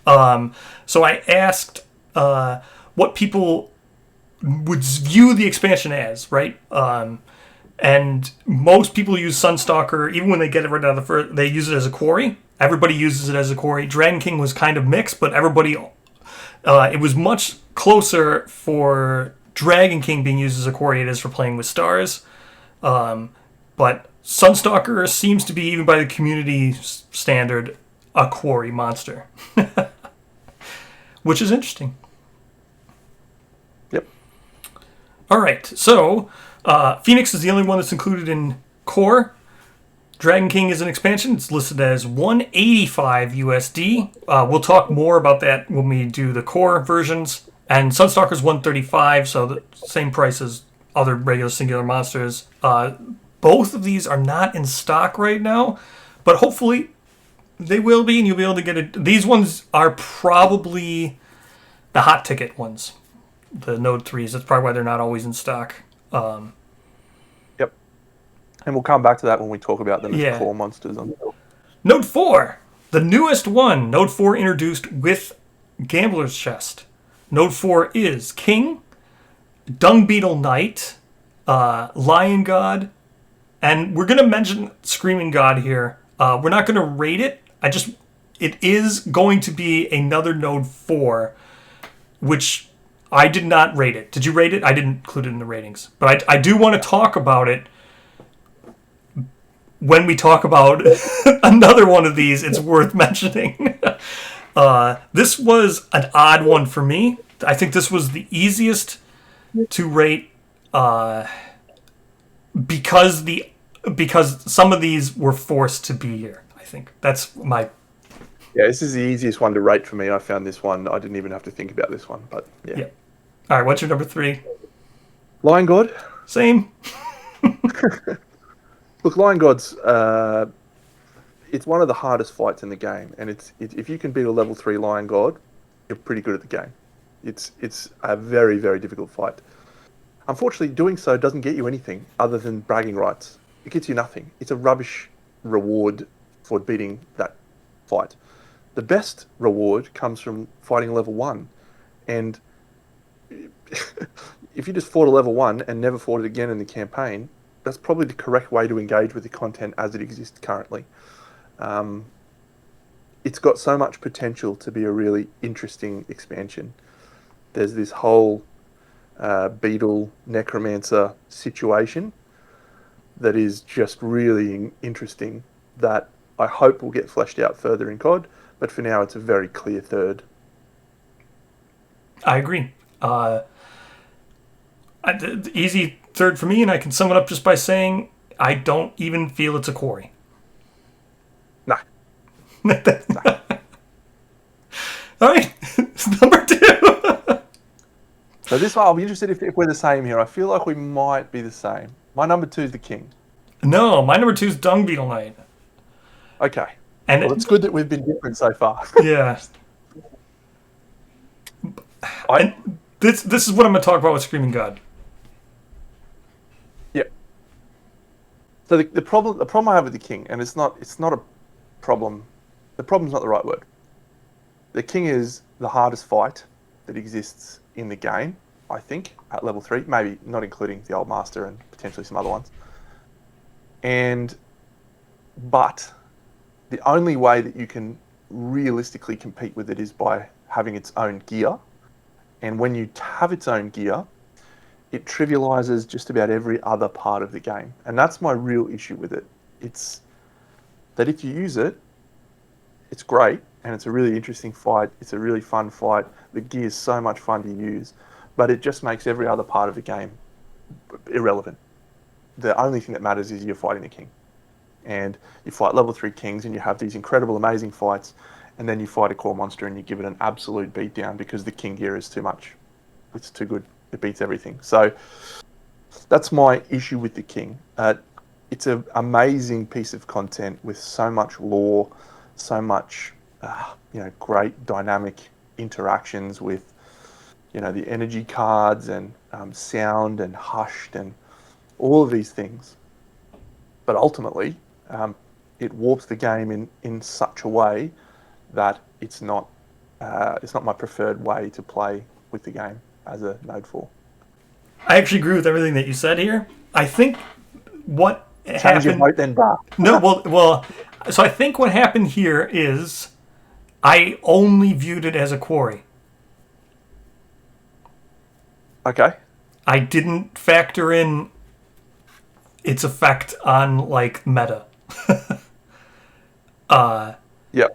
So I asked what people would view the expansion as, right? And most people use Sunstalker, even when they get it right out of the first, they use it as a quarry. Everybody uses it as a quarry. Dragon King was kind of mixed, but everybody... it was much closer for Dragon King being used as a quarry it is for playing with stars. But Sunstalker seems to be, even by the community standard, a quarry monster. Which is interesting. Yep. All right, so Phoenix is the only one that's included in core. Dragon King is an expansion. It's listed as 185 USD. We'll talk more about that when we do the core versions. And Sunstalker's 135, so the same price as other regular singular monsters. Both of these are not in stock right now, but hopefully they will be, and you'll be able to get it. These ones are probably the hot ticket ones, the Node 3s. That's probably why they're not always in stock. Yep. And we'll come back to that when we talk about them as core monsters. Node 4, the newest one. Node 4 introduced with Gambler's Chest. Node 4 is King, Dung Beetle Knight, Lion God, and we're going to mention Screaming God here. We're not going to rate it. It is going to be another Node 4, which I did not rate it. Did you rate it? I didn't include it in the ratings. But I do want to talk about it when we talk about another one of these. It's worth mentioning. This was an odd one for me. I think this was the easiest to rate because some of these were forced to be here. I think that's my. Yeah, this is the easiest one to rate for me. I found this one. I didn't even have to think about this one, but yeah. All right, what's your number 3? Lion God. Same. Look, Lion God's. It's one of the hardest fights in the game, and if you can beat a level 3 Lion God, you're pretty good at the game. It's a very, very difficult fight. Unfortunately, doing so doesn't get you anything other than bragging rights. It gets you nothing. It's a rubbish reward for beating that fight. The best reward comes from fighting level 1, and if you just fought a level 1 and never fought it again in the campaign, that's probably the correct way to engage with the content as it exists currently. It's got so much potential to be a really interesting expansion. There's this whole beetle necromancer situation that is just really interesting that I hope will get fleshed out further in COD, but for now it's a very clear third. I agree. Easy third for me, and I can sum it up just by saying I don't even feel it's a Quarry. No. No. All right, number 2. So this one, I'll be interested if we're the same here. I feel like we might be the same. My number 2 is the King. No, my number 2 is Dung Beetle Knight. Okay. And well, it's good that we've been different so far. Yeah. This is what I'm going to talk about with Screaming God. Yeah. So the problem I have with the King, and it's not a problem. The problem's not the right word. The King is the hardest fight that exists in the game, I think, at level 3. Maybe not including the Old Master and potentially some other ones. But the only way that you can realistically compete with it is by having its own gear. And when you have its own gear, it trivializes just about every other part of the game. And that's my real issue with it. It's that if you use it, it's great, and it's a really interesting fight. It's a really fun fight. The gear is so much fun to use, but it just makes every other part of the game irrelevant. The only thing that matters is you're fighting the King. And you fight level 3 Kings, and you have these incredible, amazing fights, and then you fight a core monster and you give it an absolute beatdown because the King gear is too much. It's too good. It beats everything. So that's my issue with the King. It's an amazing piece of content with so much lore, so much, great dynamic interactions with, the energy cards and sound and hushed and all of these things. But ultimately, it warps the game in such a way that it's not my preferred way to play with the game as a Node 4. I actually agree with everything that you said here. I think what Change happened... your vote then, brah. No, well, so I think what happened here is I only viewed it as a Quarry. Okay. I didn't factor in its effect on, meta. Yeah.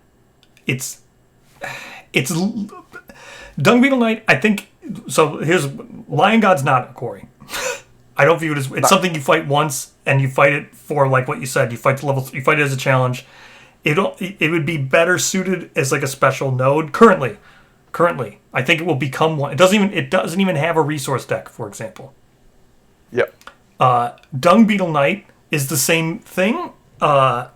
It's Dung Beetle Knight, I think. So here's Lion God's not a Quarry. I don't view it as it's something you fight once and you fight it for what you said. You fight to level. You fight it as a challenge. It would be better suited as a special node currently. I think it will become one. It doesn't even have a resource deck, for example. Yep. Dung Beetle Knight is the same thing. I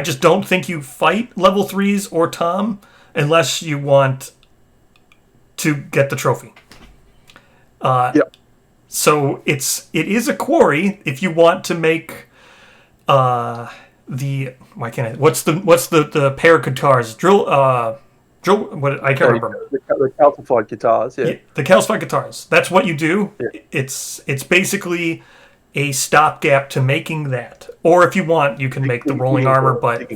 just don't think you fight level 3s or Tom unless you want to get the trophy. Yep. So it is a Quarry if you want to make what's the pair of guitars? Drill I can't remember. The calcified guitars, yeah. The calcified guitars. That's what you do. Yeah. It's basically a stopgap to making that. Or if you want, you can make the rolling armor, but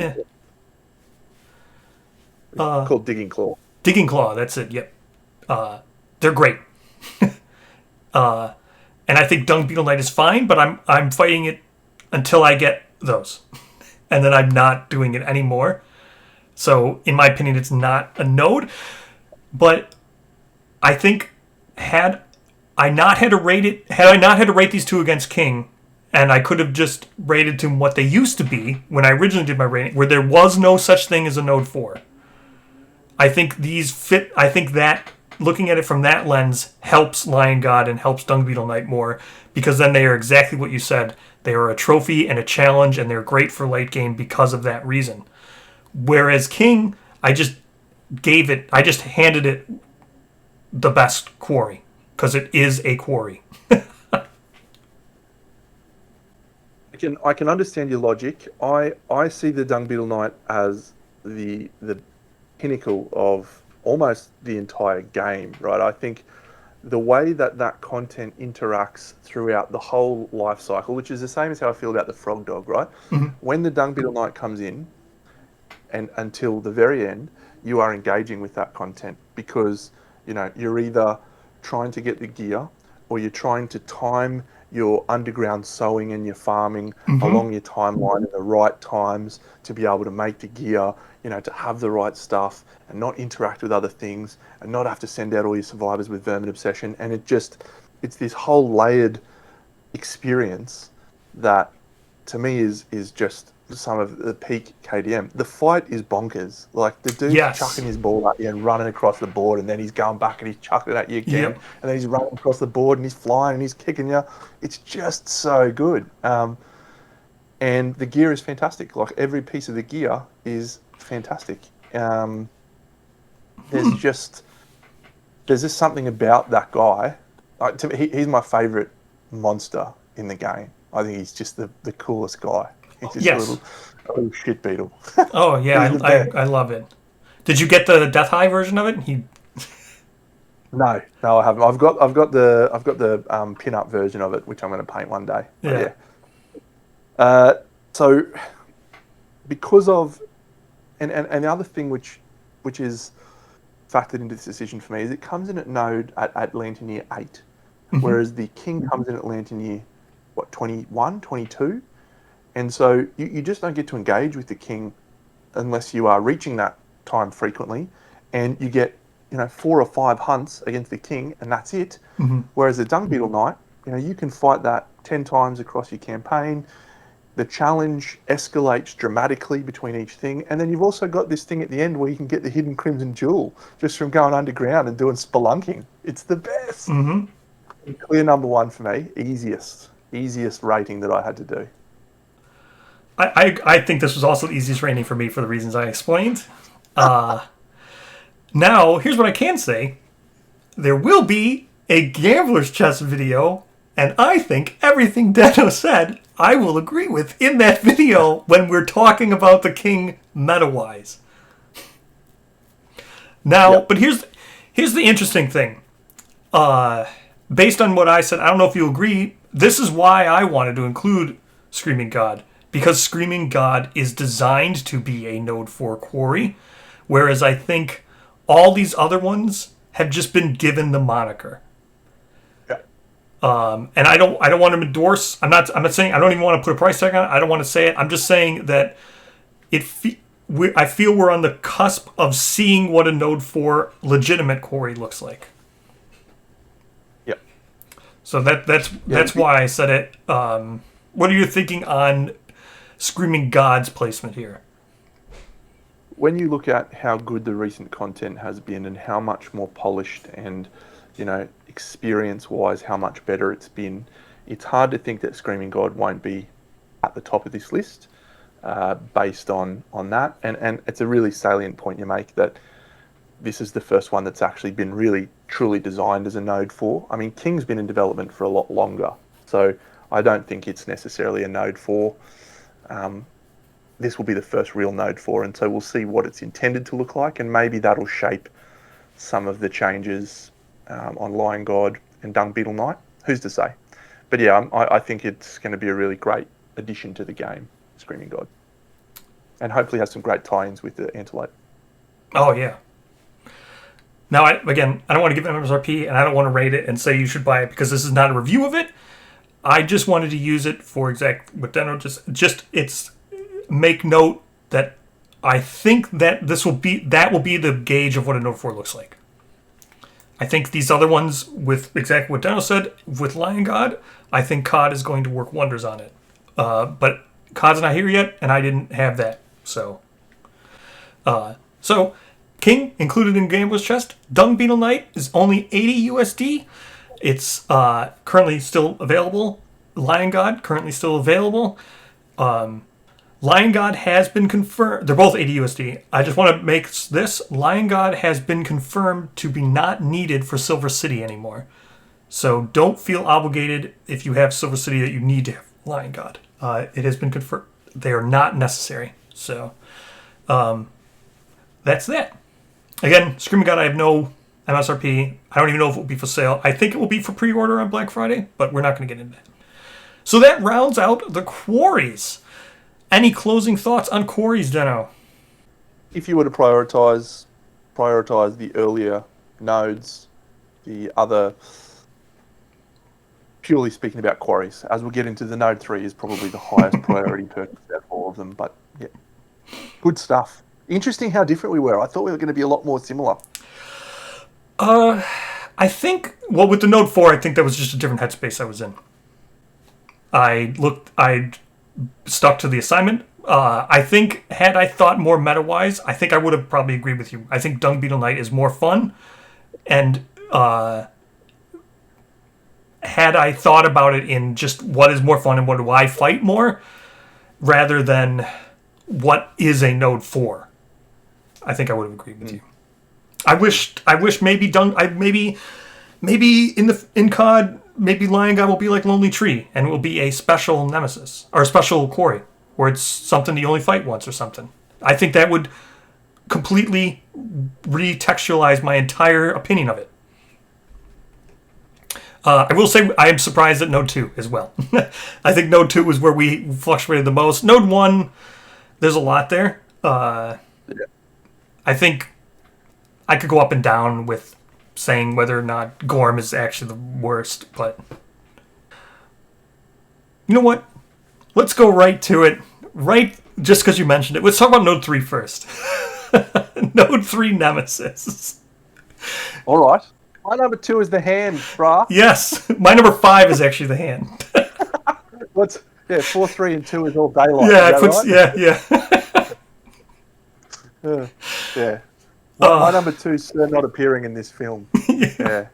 called Digging Claw. Digging Claw, that's it, yep. They're great. And I think Dung Beetle Knight is fine, but I'm fighting it until I get those. And then I'm not doing it anymore. So, in my opinion, it's not a node. But I think had I not had to rate these two against King, and I could have just rated to what they used to be when I originally did my rating, where there was no such thing as a Node 4. I think these fit. I think that looking at it from that lens helps Lion God and helps Dung Beetle Knight more, because then they are exactly what you said. They are a trophy and a challenge, and they're great for late game because of that reason. Whereas King, I just handed it the best quarry, because it is a quarry. I can understand your logic. I see the Dung Beetle Knight as the pinnacle of almost the entire game, right? I think the way that content interacts throughout the whole life cycle, which is the same as how I feel about the Frog Dog, right? Mm-hmm. When the Dung Beetle Knight comes in, and until the very end, you are engaging with that content, because you're either trying to get the gear, or you're trying to time your underground sowing and your farming along your timeline at the right times to be able to make the gear, to have the right stuff and not interact with other things and not have to send out all your survivors with vermin obsession. And it's this whole layered experience that to me is just some of the peak KDM. The fight is bonkers. Like, the dude's chucking his ball at you and running across the board, and then he's going back and he's chucking it at you again, and then he's running across the board and he's flying and he's kicking you. It's just so good. And the gear is fantastic. Like, every piece of the gear is fantastic. There's just something about that guy. To me, he's my favourite monster in the game. I think he's just the coolest guy. He's just a little shit beetle. Oh yeah, I love it. Did you get the Death High version of it? No, I haven't. I've got the pin-up version of it, which I'm going to paint one day. Yeah. So because of and the other thing which is factored into this decision for me is it comes in at node at Lantern Year 8, whereas the King comes in at Lantern Year 21, 22. And so you just don't get to engage with the King unless you are reaching that time frequently, and you get 4 or 5 hunts against the King, and that's it. Whereas the Dung Beetle Knight, you can fight that 10 times across your campaign. The challenge escalates dramatically between each thing, and then you've also got this thing at the end where you can get the hidden Crimson Jewel just from going underground and doing spelunking. It's the best. Clear number 1 for me. Easiest rating that I had to do. I think this was also the easiest rating for me for the reasons I explained. Now, here's what I can say. There will be a Gambler's Chest video, and I think everything Dano said, I will agree with in that video when we're talking about the King meta-wise. Now, but here's the interesting thing. Based on what I said, I don't know if you agree, this is why I wanted to include Screaming God. Because Screaming God is designed to be a Node 4 quarry, whereas I think all these other ones have just been given the moniker. And I don't want to endorse. I'm not saying, I don't even want to put a price tag on it. I don't want to say it. I'm just saying that I feel we're on the cusp of seeing what a Node 4 legitimate quarry looks like. Yep. So that's why I said it. What are you thinking on Screaming God's placement here? When you look at how good the recent content has been and how much more polished and, experience-wise, how much better it's been, it's hard to think that Screaming God won't be at the top of this list based on that. And it's a really salient point you make that this is the first one that's actually been really, truly designed as a Node 4. I mean, King's been in development for a lot longer, so I don't think it's necessarily a Node 4. This will be the first real Node 4, and so we'll see what it's intended to look like, and maybe that'll shape some of the changes on Lion God and Dung Beetle Knight. Who's to say? But yeah, I think it's going to be a really great addition to the game, Screaming God. And hopefully has some great tie-ins with the Antelope. Oh, yeah. Now, I don't want to give it an MSRP, and I don't want to rate it and say you should buy it because this is not a review of it. I just wanted to use it for what Deno just it's make note that I think that that will be the gauge of what a Node 4 looks like. I think these other ones, with exactly what Dano said, with Lion God, I think COD is going to work wonders on it. But COD's not here yet, and I didn't have that. So King, included in Gambler's Chest. Dung Beetle Knight is only 80 USD. It's currently still available. Lion God, currently still available. Lion God has been confirmed. They're both 80 USD. I just want to make this. Lion God has been confirmed to be not needed for Silver City anymore. So don't feel obligated if you have Silver City that you need to have Lion God. It has been confirmed. They are not necessary. So that's that. Again, Screaming God, I have no MSRP. I don't even know if it will be for sale. I think it will be for pre-order on Black Friday, but we're not going to get into that. So that rounds out the Quarries. Any closing thoughts on Quarries, Deno? If you were to prioritize the earlier nodes, the other, purely speaking about Quarries, as we'll get into, the Node 3 is probably the highest priority purchase out of all of them. But yeah, good stuff. Interesting how different we were. I thought we were going to be a lot more similar. I think, well, with the Node 4, I think that was just a different headspace I was in. I stuck to the assignment. I think, had I thought more meta-wise, I think I would have probably agreed with you. I think Dung Beetle Knight is more fun, and had I thought about it in just what is more fun and what do I fight more, rather than what is a Node 4, I think I would have agreed with you. I wish maybe maybe in COD, maybe Lion God will be like Lonely Tree, and it will be a special Nemesis, or a special Quarry, where it's something you only fight once or something. I think that would completely retextualize my entire opinion of it. I will say I am surprised at Node 2 as well. I think Node 2 was where we fluctuated the most. Node 1, there's a lot there. I think I could go up and down with saying whether or not Gorm is actually the worst, but you know what? Let's go right to it. Right, just because you mentioned it. Let's talk about Node 3 first. Node 3 Nemesis. All right. My number 2 is the hand, brah. Yes. My number 5 is actually the hand. 4, 3, and 2 is all daylight. Yeah, right? yeah. My number 2 is not appearing in this film. Yeah.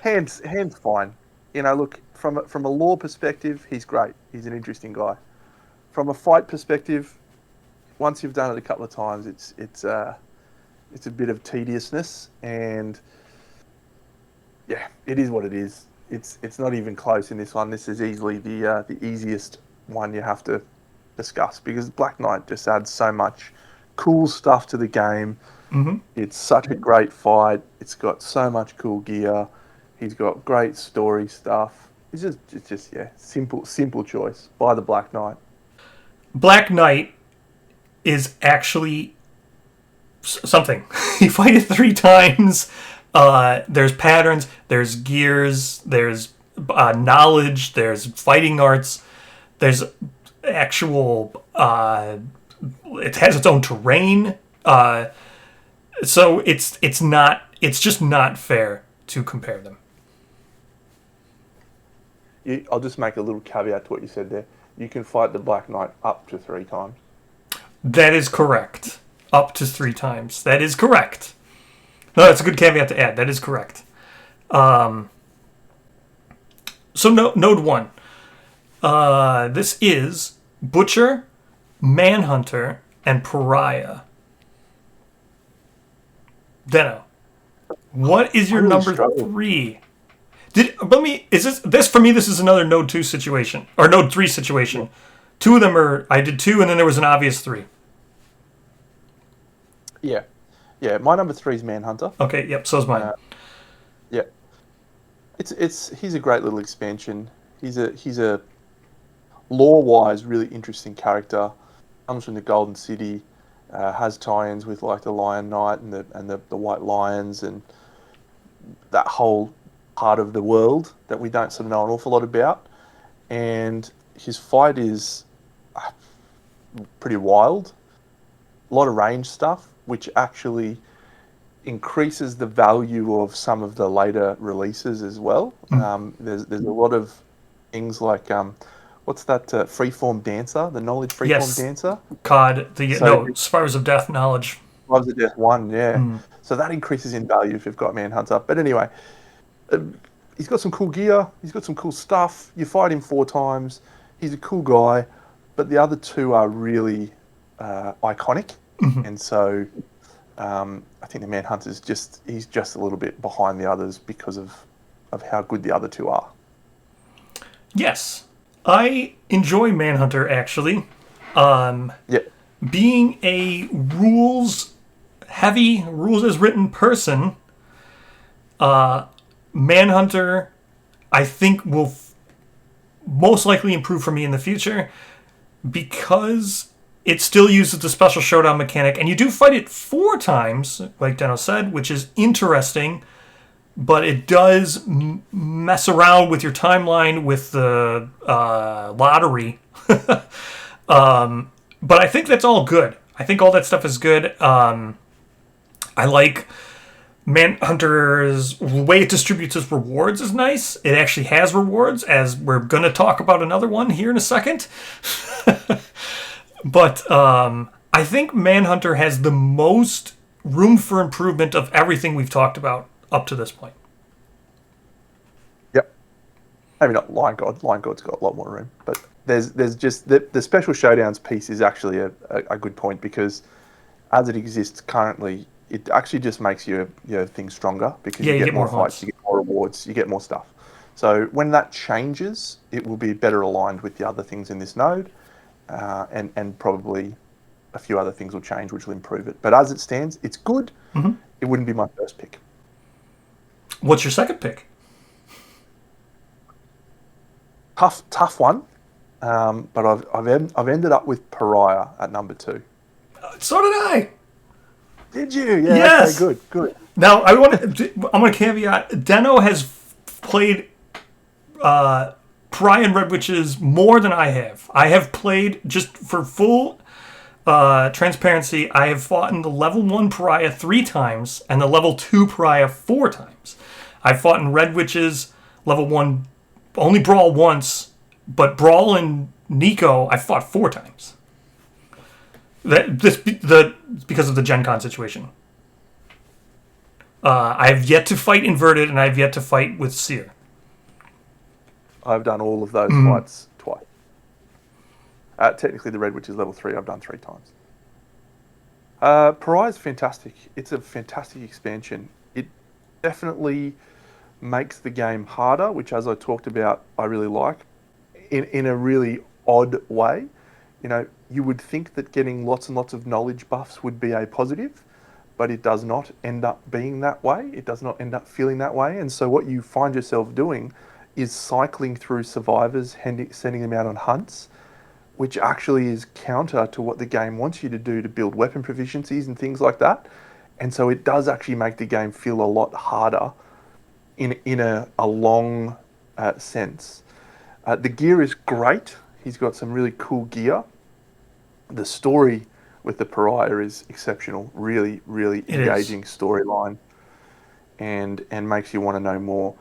Hand's fine. You know, look, from a lore perspective, he's great. He's an interesting guy. From a fight perspective, once you've done it a couple of times, it's a bit of tediousness, and yeah, it is what it is. It's not even close in this one. This is easily the easiest one you have to discuss, because Black Knight just adds so much cool stuff to the game. Mm-hmm. It's such a great fight. It's got so much cool gear. He's got great story stuff. It's just simple choice. Buy the Black Knight. Black Knight is actually something. You fight it 3 times. There's patterns. There's gears. There's knowledge. There's fighting arts. There's actual. It has its own terrain. So it's just not fair to compare them. I'll just make a little caveat to what you said there. You can fight the Black Knight up to 3 times. That is correct. Up to 3 times. That is correct. No, that's a good caveat to add. That is correct. So Node 1. This is Butcher, Manhunter, and Pariah. Deno, what is your number 3? This for me, this is another Node 2 situation, or Node 3 situation. 2 of them I did 2, and then there was an obvious 3. Yeah. My number 3 is Manhunter. Okay. Yep. So is mine. Yeah. He's a great little expansion. He's a lore-wise really interesting character. Comes from the Golden City. Has tie-ins with like the Lion Knight and the White Lions and that whole part of the world that we don't sort of know an awful lot about. And his fight is pretty wild. A lot of range stuff, which actually increases the value of some of the later releases as well. There's a lot of things like what's that freeform dancer, the knowledge freeform Yes, dancer. COD. So Spires of Death knowledge. Lives of Death 1, yeah. Mm. So that increases in value if you've got Manhunter. But anyway, uh, he's got some cool gear. He's got some cool stuff. You fight him 4 times. He's a cool guy. But the other two are really iconic. And so I think the Manhunter's he's just a little bit behind the others because of how good the other two are. Yes, I enjoy Manhunter actually. Yeah. Being a rules-heavy, rules-as-written person, Manhunter, I think, will most likely improve for me in the future because it still uses the special showdown mechanic, and you do fight it 4 times, like Deno said, which is interesting, but it does mess around with your timeline with the lottery. But I think that's all good. I think all that stuff is good. I like Manhunter's way it distributes its rewards is nice. It actually has rewards, as we're going to talk about another one here in a second. But I think Manhunter has the most room for improvement of everything we've talked about up to this point. Yep. Maybe not Lion God. Lion God's got a lot more room, but there's just the special showdowns piece is actually a good point because as it exists currently, it actually just makes your thing stronger because you get more fights, you get more rewards, you get more stuff. So when that changes, it will be better aligned with the other things in this node, and probably a few other things will change which will improve it. But as it stands, it's good. Mm-hmm. It wouldn't be my first pick. What's your second pick? Tough one. But I've ended up with Pariah at number 2. So did I. Did you? Yeah. Yes. Okay, good. Now I'm going to caveat. Deno has played Pariah and Red Witches more than I have. I have played, just for full transparency, I have fought in the level 1 Pariah 3 times and the level 2 Pariah 4 times. I've fought in Red Witches level 1, only Brawl once. But Brawl and Nico, I fought 4 times. Because of the Gen Con situation. I have yet to fight Inverted, and I have yet to fight with Seer. I've done all of those fights twice. Technically, the Red Witches level 3, I've done 3 times. Pariah's fantastic. It's a fantastic expansion. It definitely makes the game harder, which, as I talked about, I really like. In a really odd way. You would think that getting lots and lots of knowledge buffs would be a positive, but it does not end up being that way. It does not end up feeling that way. And so what you find yourself doing is cycling through survivors, sending them out on hunts, which actually is counter to what the game wants you to do to build weapon proficiencies and things like that. And so it does actually make the game feel a lot harder in a long sense. The gear is great. He's got some really cool gear. The story with the Pariah is exceptional. Really, really engaging storyline, and makes you want to know more.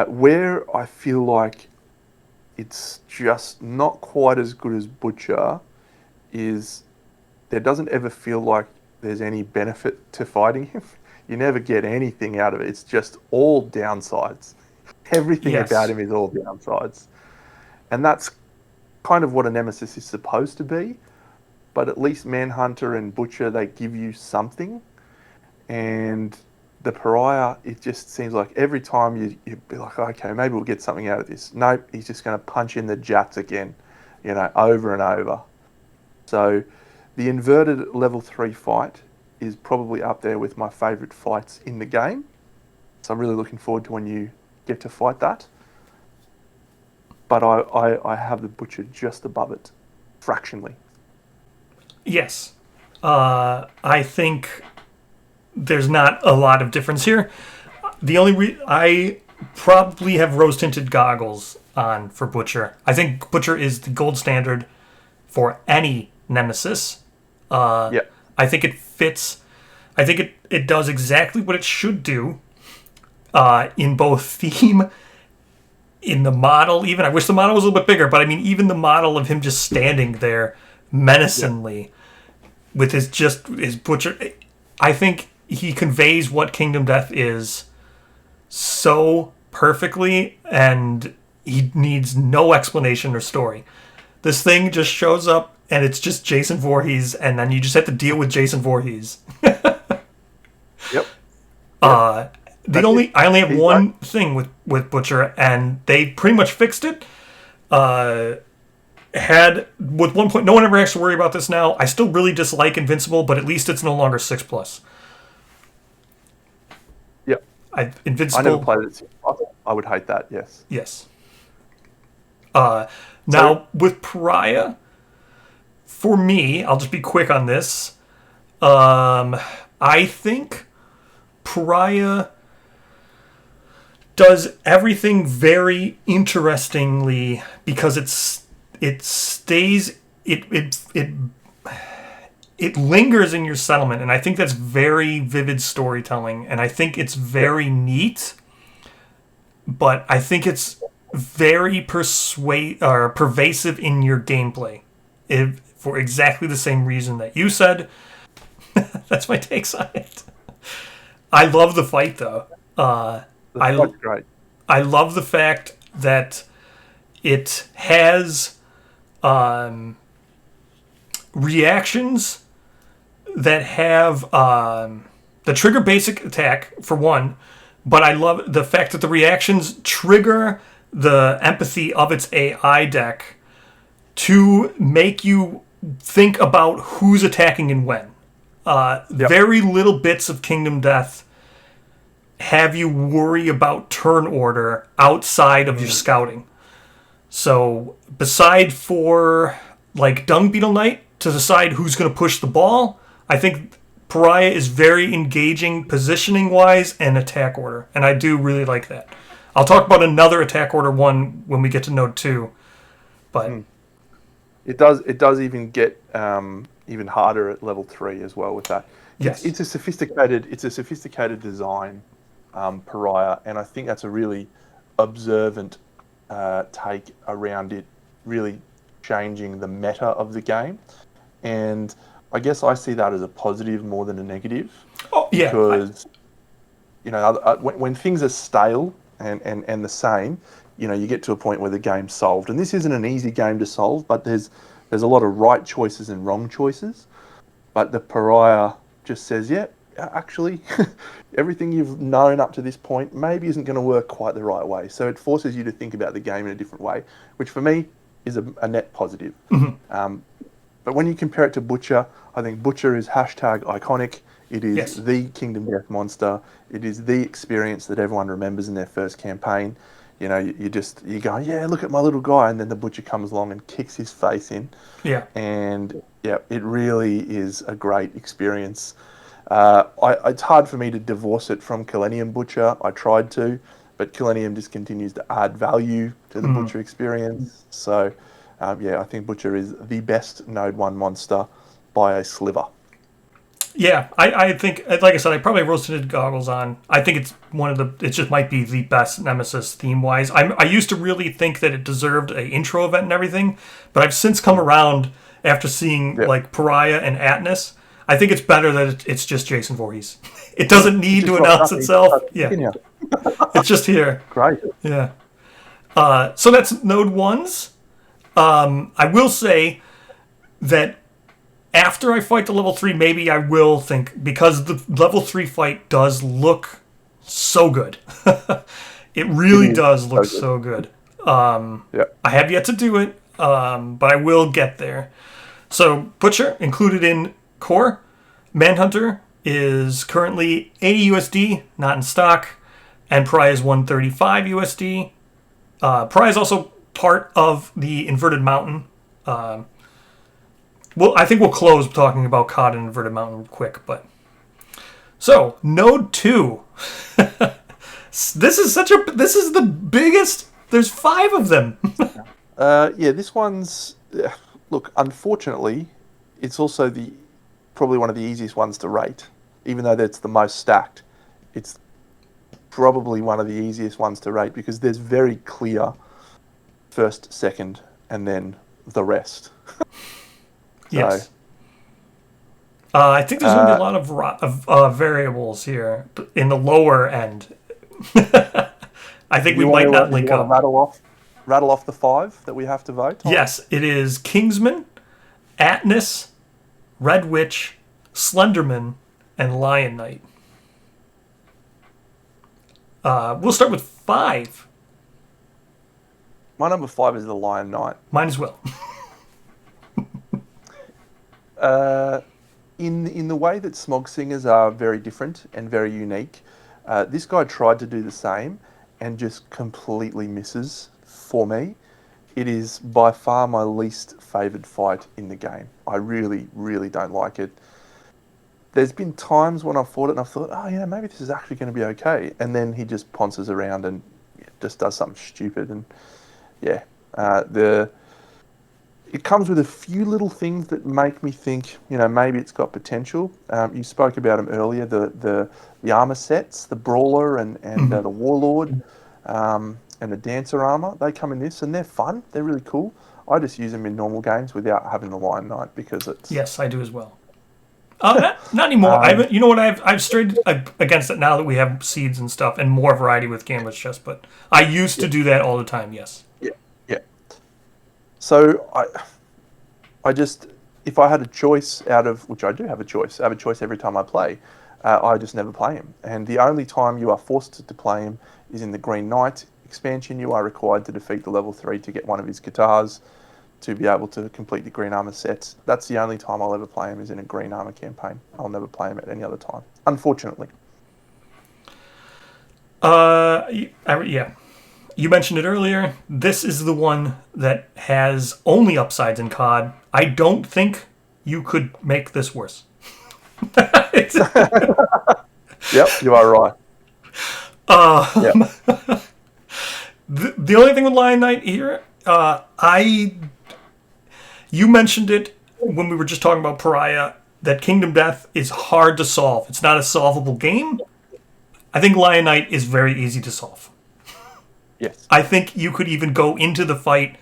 Where I feel like it's just not quite as good as Butcher is there doesn't ever feel like there's any benefit to fighting him. You never get anything out of it. It's just all downsides. Everything about him is all downsides. And that's kind of what a Nemesis is supposed to be. But at least Manhunter and Butcher, they give you something. And the Pariah, it just seems like every time you'd be like, okay, maybe we'll get something out of this. Nope, he's just going to punch in the jats again, over and over. So the inverted level 3 fight is probably up there with my favourite fights in the game. So I'm really looking forward to when you get to fight that. But I have the Butcher just above it, fractionally. Yes. I think there's not a lot of difference here. The only I probably have rose-tinted goggles on for Butcher. I think Butcher is the gold standard for any Nemesis. I think it fits. I think it does exactly what it should do in both theme, in the model even. I wish the model was a little bit bigger, but I mean, even the model of him just standing there menacingly with his butcher. I think he conveys what Kingdom Death is so perfectly, and he needs no explanation or story. This thing just shows up, and it's just Jason Voorhees, and then you just have to deal with Jason Voorhees. Yep. I only have one thing with Butcher, and they pretty much fixed it. Had with 1 point, no one ever has to worry about this now. I still really dislike Invincible, but at least it's no longer 6+. Yep. Invincible. I never played it at 6+. I would hate that. Yes. Yes. Now with Pariah, for me, I'll just be quick on this. I think Pariah does everything very interestingly because it lingers in your settlement, and I think that's very vivid storytelling, and I think it's very neat, but I think it's very pervasive in your gameplay, for exactly the same reason that you said. That's my takes on it. I love the fight, though. That's great. I love the fact that it has reactions that have the trigger basic attack, for one, but I love the fact that the reactions trigger the empathy of its AI deck to make you think about who's attacking and when. Very little bits of Kingdom Death have you worry about turn order outside of your scouting. So, beside for, like, Dung Beetle Knight to decide who's going to push the ball, I think Pariah is very engaging positioning-wise and attack order, and I do really like that. I'll talk about another attack order one when we get to Node 2, but... It does even get even harder at level 3 as well with that. Yes. It's a sophisticated design, Pariah, and I think that's a really observant take around it really changing the meta of the game. And I guess I see that as a positive more than a negative. Oh, yeah. Because, when things are stale and the same, you get to a point where the game's solved. And this isn't an easy game to solve, but there's a lot of right choices and wrong choices. But the Pariah just says, yeah, actually, everything you've known up to this point maybe isn't going to work quite the right way. So it forces you to think about the game in a different way, which for me is a net positive. Mm-hmm. But when you compare it to Butcher, I think Butcher is #iconic. It is the Kingdom Death monster. It is the experience that everyone remembers in their first campaign. You go, yeah, look at my little guy, and then the Butcher comes along and kicks his face in. Yeah. And yeah, it really is a great experience. It's hard for me to divorce it from Millennium Butcher. I tried to, but Millennium just continues to add value to the Butcher experience. So, I think Butcher is the best Node 1 monster by a sliver. Yeah, I think, like I said, I probably have rose-tinted goggles on. I think it's it just might be the best Nemesis theme-wise. I used to really think that it deserved an intro event and everything, but I've since come around after seeing like Pariah and Atlas. I think it's better that it's just Jason Voorhees. It doesn't need to announce itself. Yeah, it's just here. Great. Yeah. So that's Node 1's. I will say that after I fight the level 3, maybe I will think, because the level 3 fight does look so good. It really does look so good. I have yet to do it, but I will get there. So Butcher, included in core. Manhunter is currently 80 USD, not in stock, and Pariah is 135 USD. Pariah is also part of the Inverted Mountain. I think we'll close talking about COD and Inverted Mountain quick, but so Node 2. This is the biggest. There's 5 of them. This one's look. Unfortunately, it's also probably one of the easiest ones to rate. even though that's the most stacked, it's probably one of the easiest ones to rate because there's very clear first, second, and then the rest. Yes. I think there's going to be a lot of variables here in the lower end. I think we might not link you want up. to rattle off the 5 that we have to vote on? Yes, it is Kingsman, Atlas, Red Witch, Slenderman, and Lion Knight. We'll start with 5. My number 5 is the Lion Knight. Mine as well. In the way that Smog Singers are very different and very unique, this guy tried to do the same and just completely misses for me. It is by far my least favoured fight in the game. I really, really don't like it. There's been times when I've fought it and I've thought, oh yeah, maybe this is actually going to be okay. And then he just ponces around and just does something stupid. And yeah, it comes with a few little things that make me think, maybe it's got potential. You spoke about them earlier, the armor sets, the brawler and the warlord, and the dancer armor. They come in this and they're fun. They're really cool. I just use them in normal games without having the Lion Knight because it's... Yes, I do as well. Not anymore. You know what? I've strayed against it now that we have seeds and stuff and more variety with Gambler's Chest. But I used to do that all the time. Yes. Yeah. So I just, if I had a choice which I do have a choice, I have a choice every time I play. I just never play him. And the only time you are forced to play him is in the Green Knight expansion. You are required to defeat the level 3 to get one of his guitars to be able to complete the green armor sets. That's the only time I'll ever play him is in a green armor campaign. I'll never play him at any other time, unfortunately. Yeah. You mentioned it earlier. This is the one that has only upsides in COD. I don't think you could make this worse. Yep, you are right. Yep. The only thing with Lion Knight here, you mentioned it when we were just talking about Pariah, that Kingdom Death is hard to solve. It's not a solvable game. I think Lion Knight is very easy to solve. Yes. I think you could even go into the fight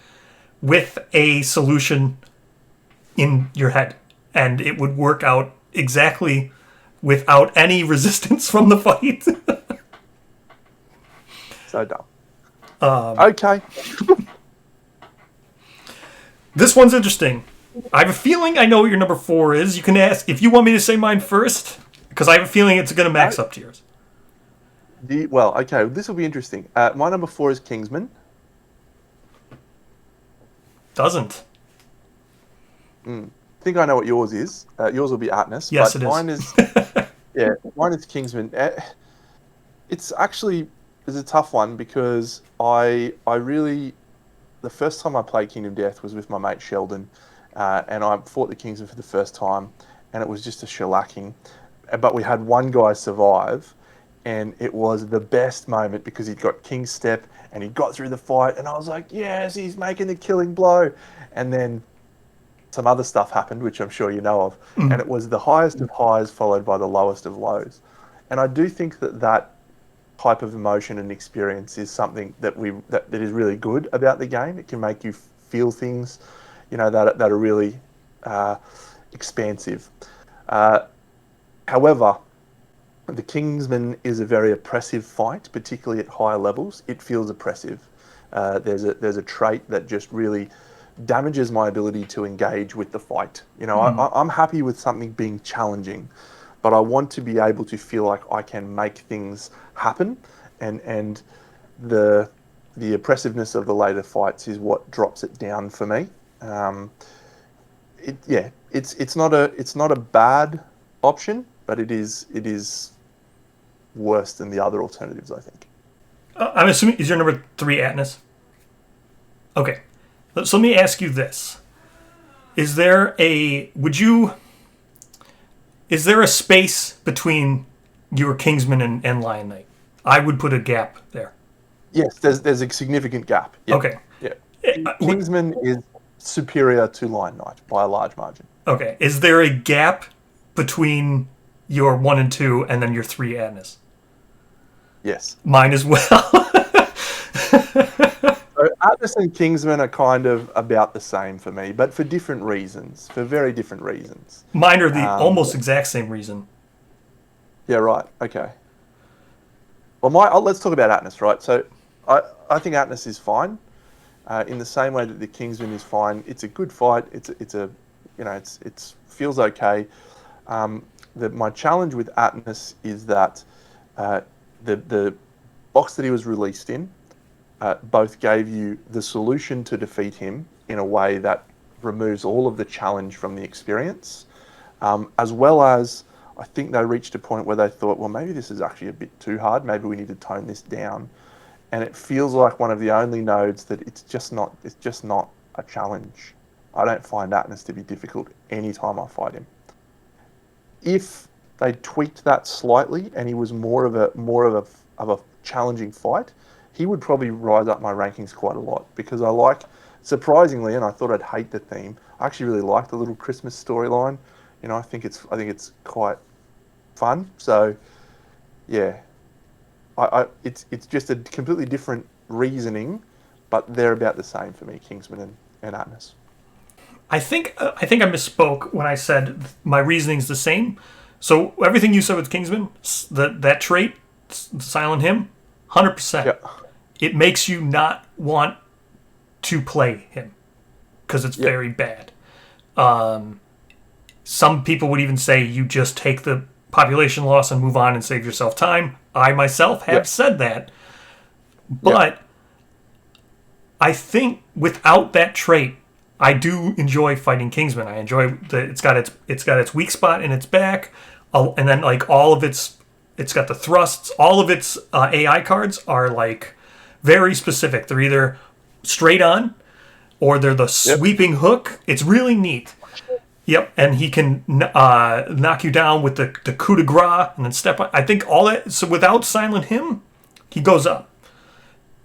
with a solution in your head, and it would work out exactly without any resistance from the fight. So dumb. Okay. This one's interesting. I have a feeling I know what your number 4 is. You can ask if you want me to say mine first, because I have a feeling it's going to max up to yours. Well, okay, this will be interesting. My number 4 is Kingsman. Doesn't. I think I know what yours is. Yours will be Atlas. Yes, but it is. Mine is, mine is Kingsman. It's a tough one because I really, the first time I played Kingdom Death was with my mate Sheldon, and I fought the Kingsman for the first time, and it was just a shellacking. But we had one guy survive, and it was the best moment because he'd got King Step and he got through the fight, and I was like, yes, he's making the killing blow. And then some other stuff happened, which I'm sure you know of, and it was the highest of highs followed by the lowest of lows. And I do think that type of emotion and experience is something that is really good about the game. It can make you feel things, that are really expansive. However, the Kingsman is a very oppressive fight, particularly at higher levels. It feels oppressive. There's a trait that just really damages my ability to engage with the fight. I'm happy with something being challenging, but I want to be able to feel like I can make things happen, and the oppressiveness of the later fights is what drops it down for me. It's not a bad option, but it is worse than the other alternatives, I think. I'm assuming, is your number 3 Atlas? Okay. So let me ask you this. Is there a space between your Kingsman and Lion Knight? I would put a gap there. Yes, there's a significant gap. Yeah. Okay. Yeah. Kingsman is superior to Lion Knight by a large margin. Okay. Is there a gap between your 1 and 2, and then your 3 Atnas. Yes. Mine as well. So Atlas and Kingsman are kind of about the same for me, but for different reasons, for very different reasons. Mine are the almost exact same reason. Yeah, right. Okay. Well, let's talk about Atlas, right? So I think Atlas is fine, in the same way that the Kingsman is fine. It's a good fight. It's feels okay. My challenge with Atlas is that the box that he was released in both gave you the solution to defeat him in a way that removes all of the challenge from the experience, as well as I think they reached a point where they thought, well, maybe this is actually a bit too hard. Maybe we need to tone this down. And it feels like one of the only nodes that it's just not a challenge. I don't find Atlas to be difficult anytime I fight him. If they tweaked that slightly and he was more of a challenging fight, he would probably rise up my rankings quite a lot, because I like, surprisingly, and I thought I'd hate the theme, I actually really like the little Christmas storyline. I think it's quite fun. So yeah, it's just a completely different reasoning, but they're about the same for me, Kingsman and Atlas. I think I misspoke when I said my reasoning's the same. So everything you said with Kingsman, that trait, Silent Him, 100%. Yeah. It makes you not want to play him because it's very bad. Some people would even say you just take the population loss and move on and save yourself time. I myself have said that. But I think without that trait, I do enjoy fighting Kingsman. I enjoy it's got its weak spot in its back, and then like all of it's got the thrusts. All of its AI cards are like very specific. They're either straight on or they're the sweeping hook. It's really neat. Yep, and he can knock you down with the coup de grace and then step on. I think all that. So without Silent Him, he goes up.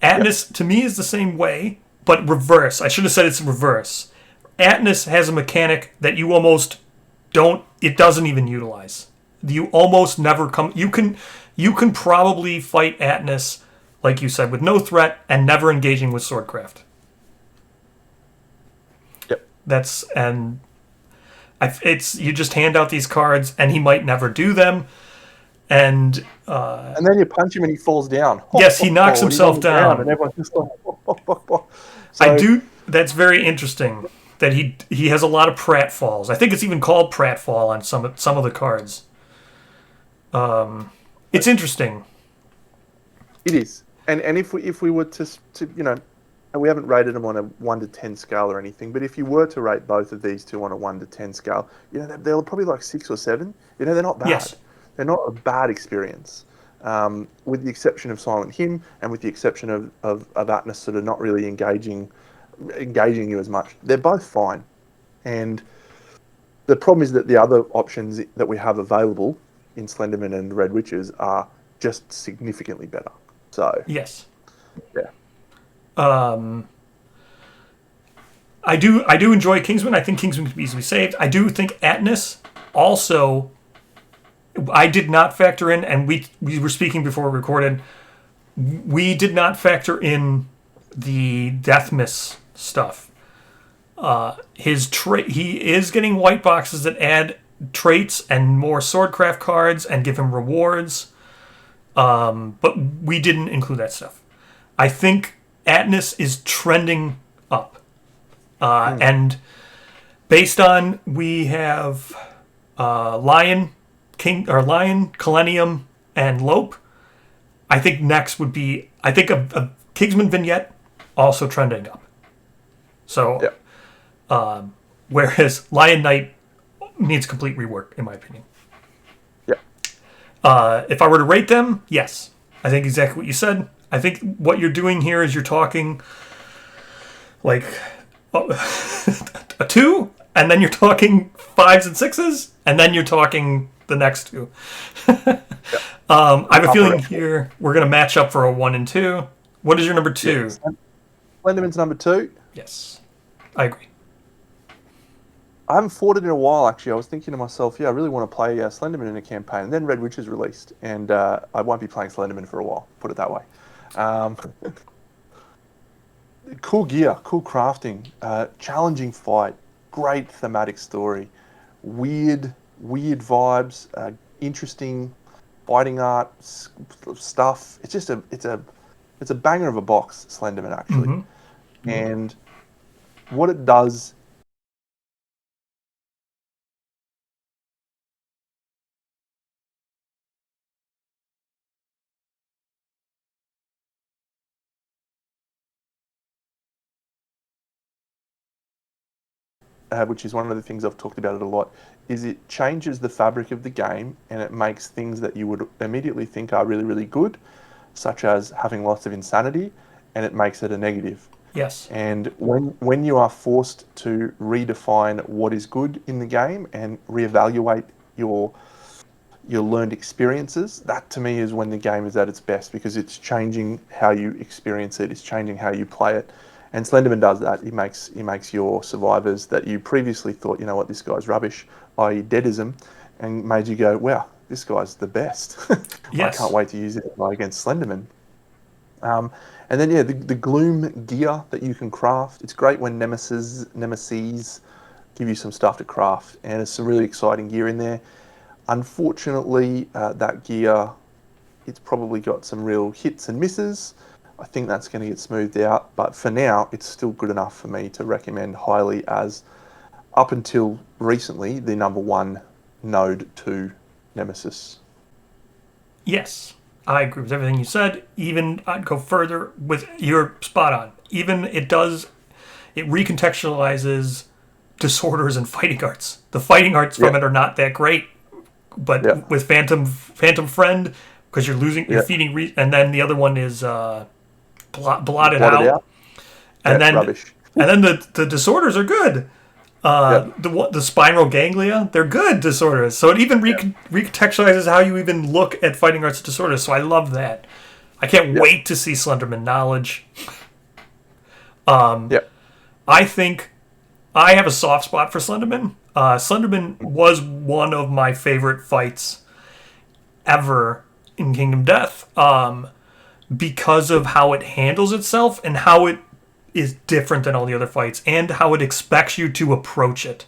Atlas to me is the same way, but reverse. I should have said it's reverse. Atlas has a mechanic that you almost don't. It doesn't even utilize. You almost never come. You can probably fight Atlas, like you said, with no threat and never engaging with swordcraft. Yep. It's you just hand out these cards and he might never do them, and then you punch him and he falls down. Yes, he knocks himself down. And everyone's just like, So, I do. That's very interesting that he has a lot of pratfalls. I think it's even called pratfall on some of the cards. It's interesting. It is, and if we were to and we haven't rated them on a 1 to 10 scale or anything, but if you were to rate both of these two on a 1 to 10 scale, they're probably like 6 or 7. They're not bad. Yes. They're not a bad experience, with the exception of Silent Him and with the exception of Atlas sort of not really engaging you as much. They're both fine, and the problem is that the other options that we have available in Slenderman and Red Witches are just significantly better. So yes, yeah. I do enjoy Kingsman. I think Kingsman can be easily saved. I do think Atlas also. I did not factor in, and we were speaking before we recorded. We did not factor in the death miss stuff. His trait. He is getting white boxes that add traits and more swordcraft cards and give him rewards. But we didn't include that stuff. I think Atlas is trending up. And based on, we have Lion, Millennium, and Lope. I think next would be, a Kingsman vignette also trending up. So, whereas Lion Knight needs complete rework, in my opinion. If I were to rate them, yes. I think exactly what you said. I think what you're doing here is you're talking like a 2, and then you're talking 5s and 6s, and then you're talking the next 2. I have a feeling here we're going to match up for a 1 and 2. What is your number 2? Yes. Slenderman's number 2. Yes, I agree. I haven't fought it in a while, actually. I was thinking to myself, yeah, I really want to play Slenderman in a campaign. And then Red Witch is released, and I won't be playing Slenderman for a while, put it that way. Um, cool gear, cool crafting, challenging fight, great thematic story, weird vibes, interesting fighting art stuff. It's a banger of a box, Slenderman, actually. Mm-hmm. And what it does, which is one of the things I've talked about it a lot, is it changes the fabric of the game and it makes things that you would immediately think are really, really good, such as having lots of insanity, and it makes it a negative. Yes. And when you are forced to redefine what is good in the game and reevaluate your your learned experiences, that to me is when the game is at its best because it's changing how you experience it, it's changing how you play it. And Slenderman does that. He makes your survivors that you previously thought, you know what, this guy's rubbish, i.e. deadism, and made you go, wow, this guy's the best. I can't Yes. wait to use it against Slenderman. Um, and then yeah, the gloom gear that you can craft. It's great when nemesis give you some stuff to craft, and it's some really exciting gear in there. Unfortunately, that gear, it's probably got some real hits and misses. I think that's going to get smoothed out, but for now, it's still good enough for me to recommend highly as, up until recently, the number one Node 2 Nemesis. Yes. I agree with everything you said. Even I'd go further with you're spot on. Even it recontextualizes disorders and fighting arts. The fighting arts Yeah, from it are not that great, yeah, but with Phantom Friend, because you're yeah. feeding, and then the other one is blotted Blotted out, out. and Yeah, then rubbish. the disorders are good. Yeah, The spiral ganglia, they're good disorders. So it even yeah, recontextualizes how you even look at fighting arts disorders. So I love that. I can't yeah, wait to see Slenderman Knowledge. yeah. I think I have a soft spot for Slenderman. Slenderman was one of my favorite fights ever in Kingdom Death because of how it handles itself and how it is different than all the other fights and how it expects you to approach it.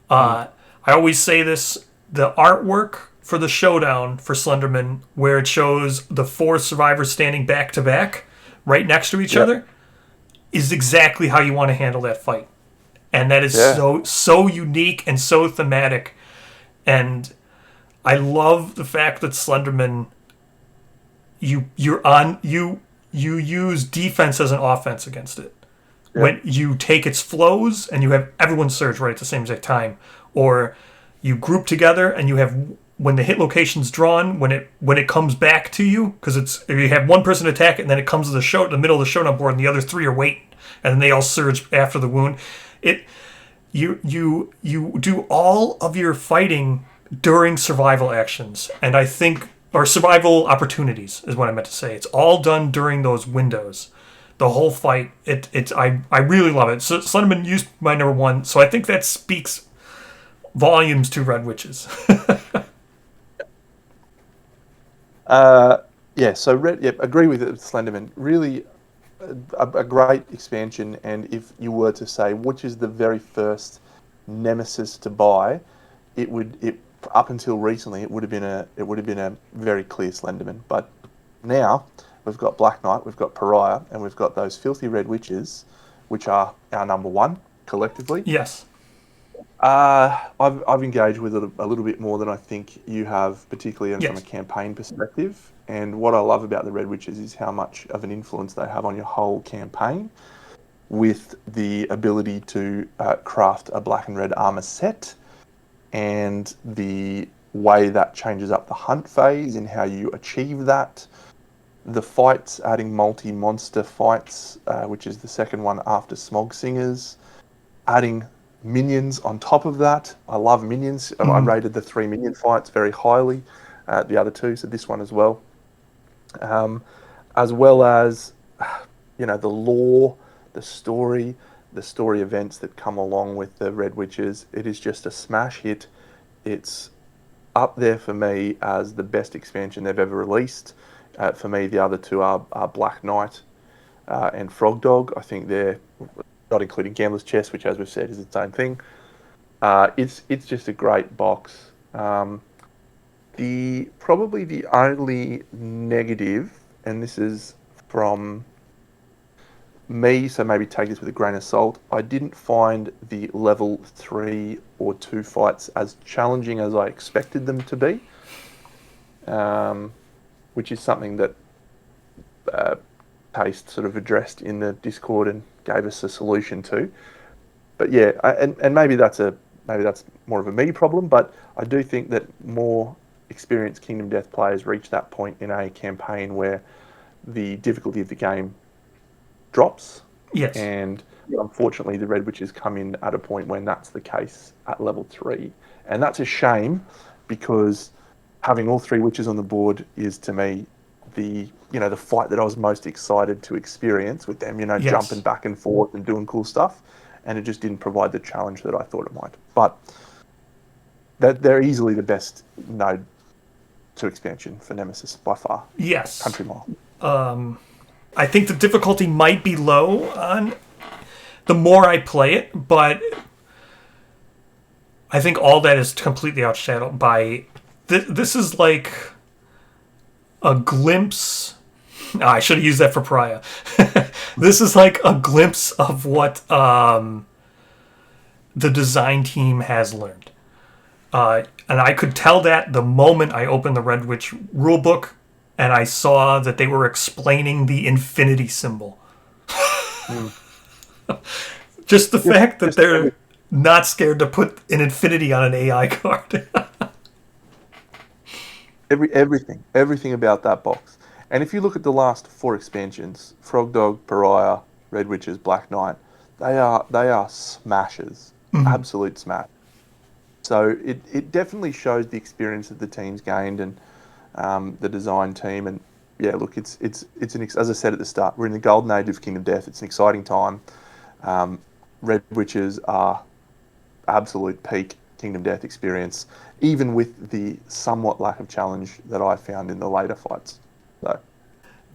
Mm, I always say this: the artwork for the showdown for Slenderman, where it shows the four survivors standing back to back, right next to each yeah, other, is exactly how you want to handle that fight, and that is yeah, so unique and so thematic. And I love the fact that Slenderman, you use defense as an offense against it. yeah, When you take its flows and you have everyone surge right at the same exact time, or you group together and you have when the hit location's drawn, when it comes back to you, because it's you have one person attack it and then it comes to the middle of the showdown board and the other three are waiting and then they all surge after the wound. It you do all of your fighting during survival actions, and I think or survival opportunities is what I meant to say. It's all done during those windows. The whole fight, I really love it. So Slenderman used my number one, so I think that speaks volumes to Red Witches. uh, yeah. So red. Yeah, agree with it, Slenderman. Really, a great expansion. And if you were to say which is the very first Nemesis to buy, it up until recently it would have been a very clear Slenderman. But now we've got Black Knight, we've got Pariah, and we've got those filthy red witches, which are our number one collectively. Yes. I've engaged with it a little bit more than I think you have, particularly from a Yes. campaign perspective. And what I love about the Red Witches is how much of an influence they have on your whole campaign, with the ability to craft a black and red armor set, and the way that changes up the hunt phase and how you achieve that. The fights, adding multi-monster fights, which is the second one after Smog Singers, adding minions on top of that. I love minions. I Mm-hmm. rated the three minion fights very highly. The other two, so this one as well. Um, as well as, the lore, the story, the story events that come along with the Red Witches. It is just a smash hit. It's up there for me as the best expansion they've ever released. For me, the other two are Black Knight and Frog Dog. I think they're, not including Gambler's Chest, which, as we've said, is its own thing. It's just a great box. Probably the only negative, and this is from me, so maybe take this with a grain of salt, I didn't find the level 3 or 2 fights as challenging as I expected them to be, which is something that Taste sort of addressed in the Discord and gave us a solution to. But yeah, and maybe that's more of a me problem, but I do think that more experienced Kingdom Death players reach that point in a campaign where the difficulty of the game drops. Yes. And unfortunately, the Red Witches come in at a point when that's the case at level 3. And that's a shame, because having all 3 witches on the board is, to me, the fight that I was most excited to experience with them, Yes. jumping back and forth and doing cool stuff. And it just didn't provide the challenge that I thought it might. But they're easily the best Node 2 expansion for Nemesis by far. Yes. Country Mile. I think the difficulty might be low on the more I play it, but I think all that is completely outshadowed by... This is like a glimpse... I should have used that for Pariah. This is like a glimpse of what the design team has learned. And I could tell that the moment I opened the Red Witch rulebook and I saw that they were explaining the infinity symbol. Just the fact that they're not scared to put an infinity on an AI card. Everything about that box. And if you look at the last 4 expansions, Frog Dog, Pariah, Red Witches, Black Knight, they are smashes. Mm-hmm. Absolute smash. So it definitely shows the experience that the team's gained and the design team. And yeah, look, it's as I said at the start, we're in the golden age of Kingdom Death. It's an exciting time. Red Witches are absolute peak Kingdom Death experience, even with the somewhat lack of challenge that I found in the later fights. So.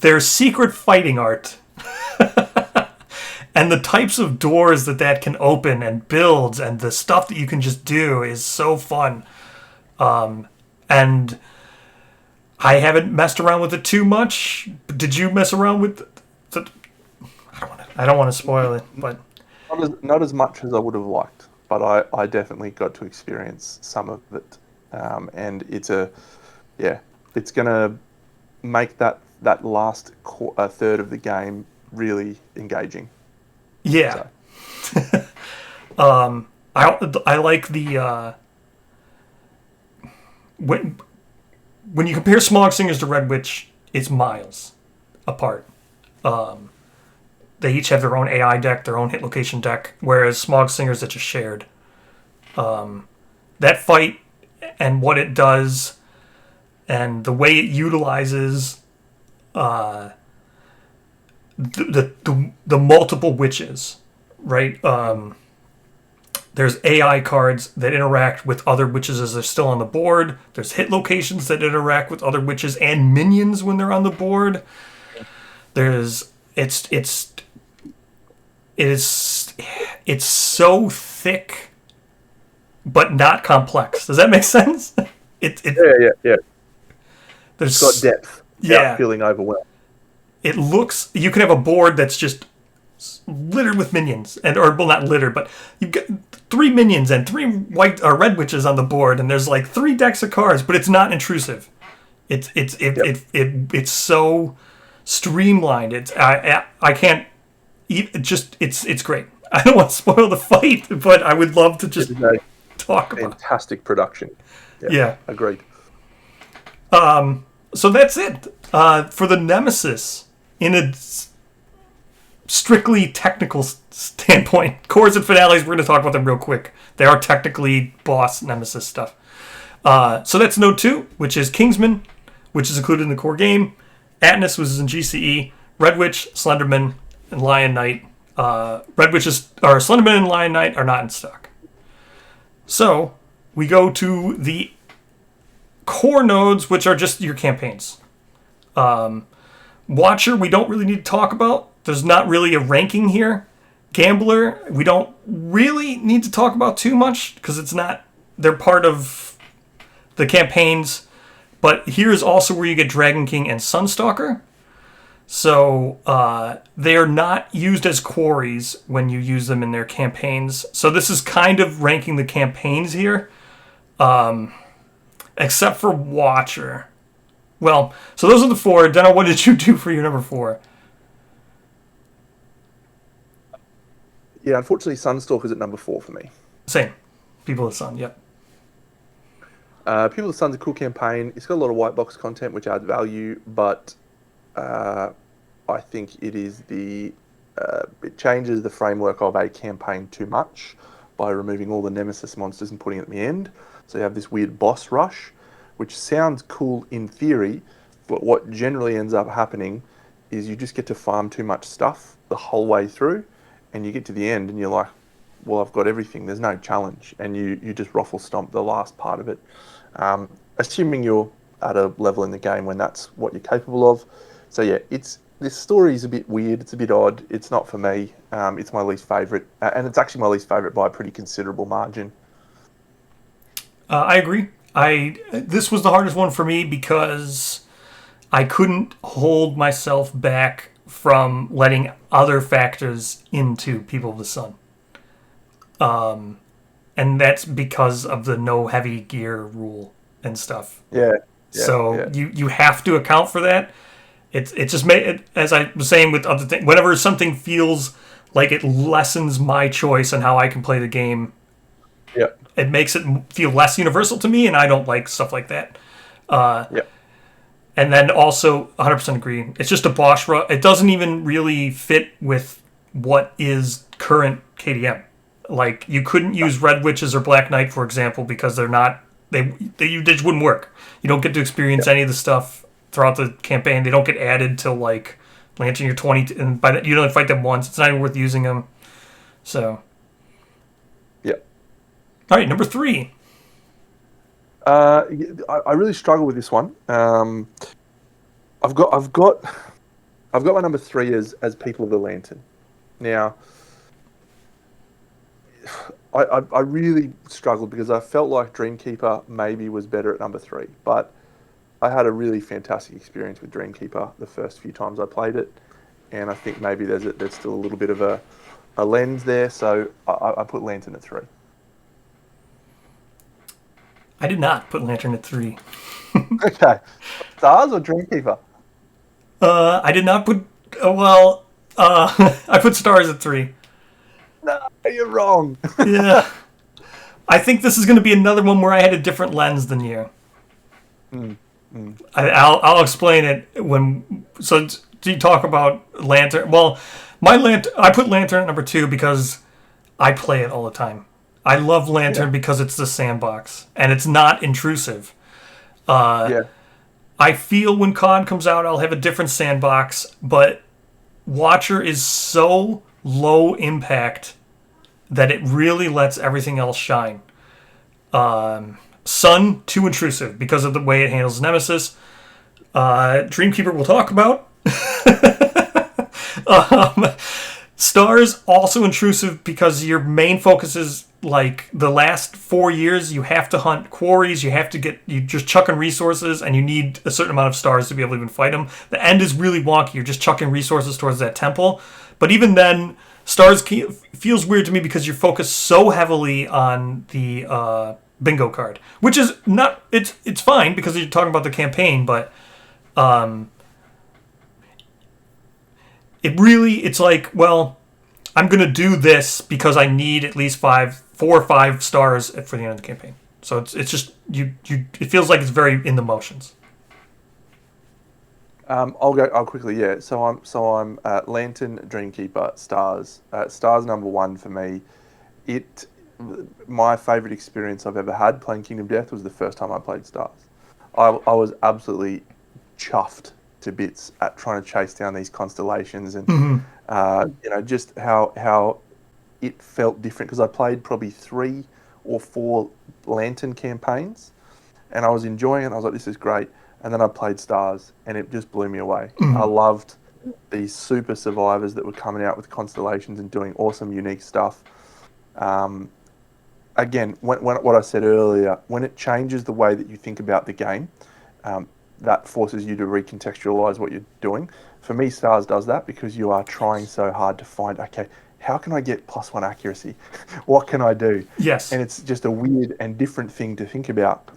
There's secret fighting art. And the types of doors that can open and builds and the stuff that you can just do is so fun. And I haven't messed around with it too much. Did you mess around with it? I don't want to spoil it, but... Not as much as I would have liked, but I definitely got to experience some of it. And it's going to make that last third of the game really engaging. Yeah. So. I like the when you compare Smog Singers to Red Witch, it's miles apart. They each have their own AI deck, their own hit location deck, whereas Smog Singers, it's just shared. That fight and what it does and the way it utilizes the multiple witches, right? There's AI cards that interact with other witches as they're still on the board. There's hit locations that interact with other witches and minions when they're on the board. It's so thick, but not complex. Does that make sense? Yeah. There's got depth. Yeah, feeling overwhelmed. It looks. You can have a board that's just littered with minions, not littered, but you've got 3 minions and 3 white or red witches on the board, and there's like 3 decks of cards, but it's not intrusive. It's so streamlined. I can't. It's great. I don't want to spoil the fight, but I would love to just talk about it. Fantastic production. Yeah. Agreed. So that's it for the Nemesis in a strictly technical standpoint. Cores and finales, we're going to talk about them real quick. They are technically boss Nemesis stuff. So that's Node 2, which is Kingsman, which is included in the core game. Atlas was in GCE. Red Witch, Slenderman, and Lion Knight Red Witches or Slenderman and Lion Knight are not in stock. So we go to the core nodes, which are just your campaigns. Watcher, we don't really need to talk about. There's not really a ranking here. Gambler, we don't really need to talk about too much because it's not. They're part of the campaigns. But here's also where you get Dragon King and Sunstalker. So they are not used as quarries when you use them in their campaigns. So this is kind of ranking the campaigns here, except for Watcher. Well, so those are the four. Deno, what did you do for your number 4? Yeah, unfortunately, Sunstalker's at number 4 for me. Same. People of the Sun, yep. People of the Sun's a cool campaign. It's got a lot of white box content, which adds value, but I think it changes the framework of a campaign too much by removing all the Nemesis monsters and putting it at the end. So you have this weird boss rush, which sounds cool in theory, but what generally ends up happening is you just get to farm too much stuff the whole way through, and you get to the end and you're like, well, I've got everything. There's no challenge, and you just ruffle stomp the last part of it. Assuming you're at a level in the game when that's what you're capable of. So yeah, this story is a bit weird. It's a bit odd. It's not for me. It's my least favourite, and it's actually my least favourite by a pretty considerable margin. I agree. This was the hardest one for me because I couldn't hold myself back from letting other factors into People of the Sun. And that's because of the no heavy gear rule and stuff. Yeah. So you have to account for that. It just made, as I was saying with other things, whenever something feels like it lessens my choice on how I can play the game, it makes it feel less universal to me, and I don't like stuff like that. And then also, 100% agree. It's just a boss rush. It doesn't even really fit with what is current KDM. Like, you couldn't use Red Witches or Black Knight, for example, because they're not. They just wouldn't work. You don't get to experience any of the stuff throughout the campaign. They don't get added till like Lantern Year 20, and by that you only fight them once. It's not even worth using them. So. All right, number 3. I really struggle with this one. I've got my number 3 as People of the Lantern. Now, I really struggled because I felt like Dreamkeeper maybe was better at number 3, but I had a really fantastic experience with Dreamkeeper the first few times I played it, and I think maybe there's still a little bit of a lens there, so I put Lantern at 3. I did not put Lantern at 3. Okay. Stars or Dreamkeeper? I did not put. I put Stars at 3. No, you're wrong. Yeah. I think this is going to be another one where I had a different lens than you. I'll explain it when. So, do you talk about Lantern? Well, I put Lantern at number 2 because I play it all the time. I love Lantern because it's the sandbox and it's not intrusive. I feel when COD comes out, I'll have a different sandbox, but Watcher is so low impact that it really lets everything else shine. Sun, too intrusive because of the way it handles Nemesis. Dreamkeeper we'll talk about. Stars, also intrusive because your main focus is like the last 4 years you have to hunt quarries, you just chucking resources, and you need a certain amount of stars to be able to even fight them. The end is really wonky. You're just chucking resources towards that temple. But even then, Stars feels weird to me because you're focused so heavily on the bingo card, which is not. It's fine because you're talking about the campaign, but it's like, well, I'm gonna do this because I need at least 4 or 5 stars for the end of the campaign. So it's just it feels like it's very in the motions. I'll quickly, yeah. So I'm Lantern, Dreamkeeper, Stars. Stars number 1 for me. My favourite experience I've ever had playing Kingdom Death was the first time I played Stars. I was absolutely chuffed to bits at trying to chase down these constellations, and just how it felt different, because I played probably 3 or 4 Lantern campaigns, and I was enjoying it. I was like, this is great. And then I played Stars, and it just blew me away. I loved these super survivors that were coming out with constellations and doing awesome, unique stuff. Again, what I said earlier, when it changes the way that you think about the game, that forces you to recontextualize what you're doing. For me, Stars does that, because you are trying so hard to find, okay, how can I get +1 accuracy? What can I do? Yes. And it's just a weird and different thing to think about.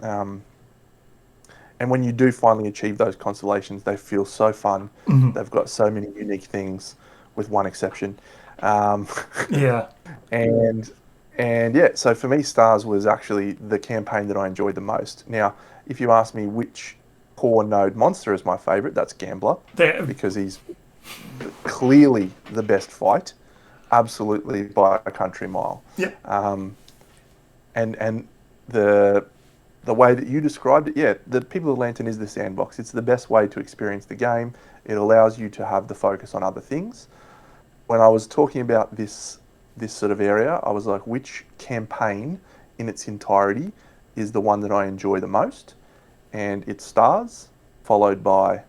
And when you do finally achieve those constellations, they feel so fun. They've got so many unique things, with one exception. Yeah. And yeah, so for me, Stars was actually the campaign that I enjoyed the most. Now, if you ask me which core node monster is my favorite, that's Gambler, because he's clearly the best fight, absolutely by a country mile. Yeah. And the way that you described it, yeah, the People of the Lantern is the sandbox. It's the best way to experience the game. It allows you to have the focus on other things. When I was talking about this sort of area, I was like, which campaign in its entirety is the one that I enjoy the most? And it's Stars, followed by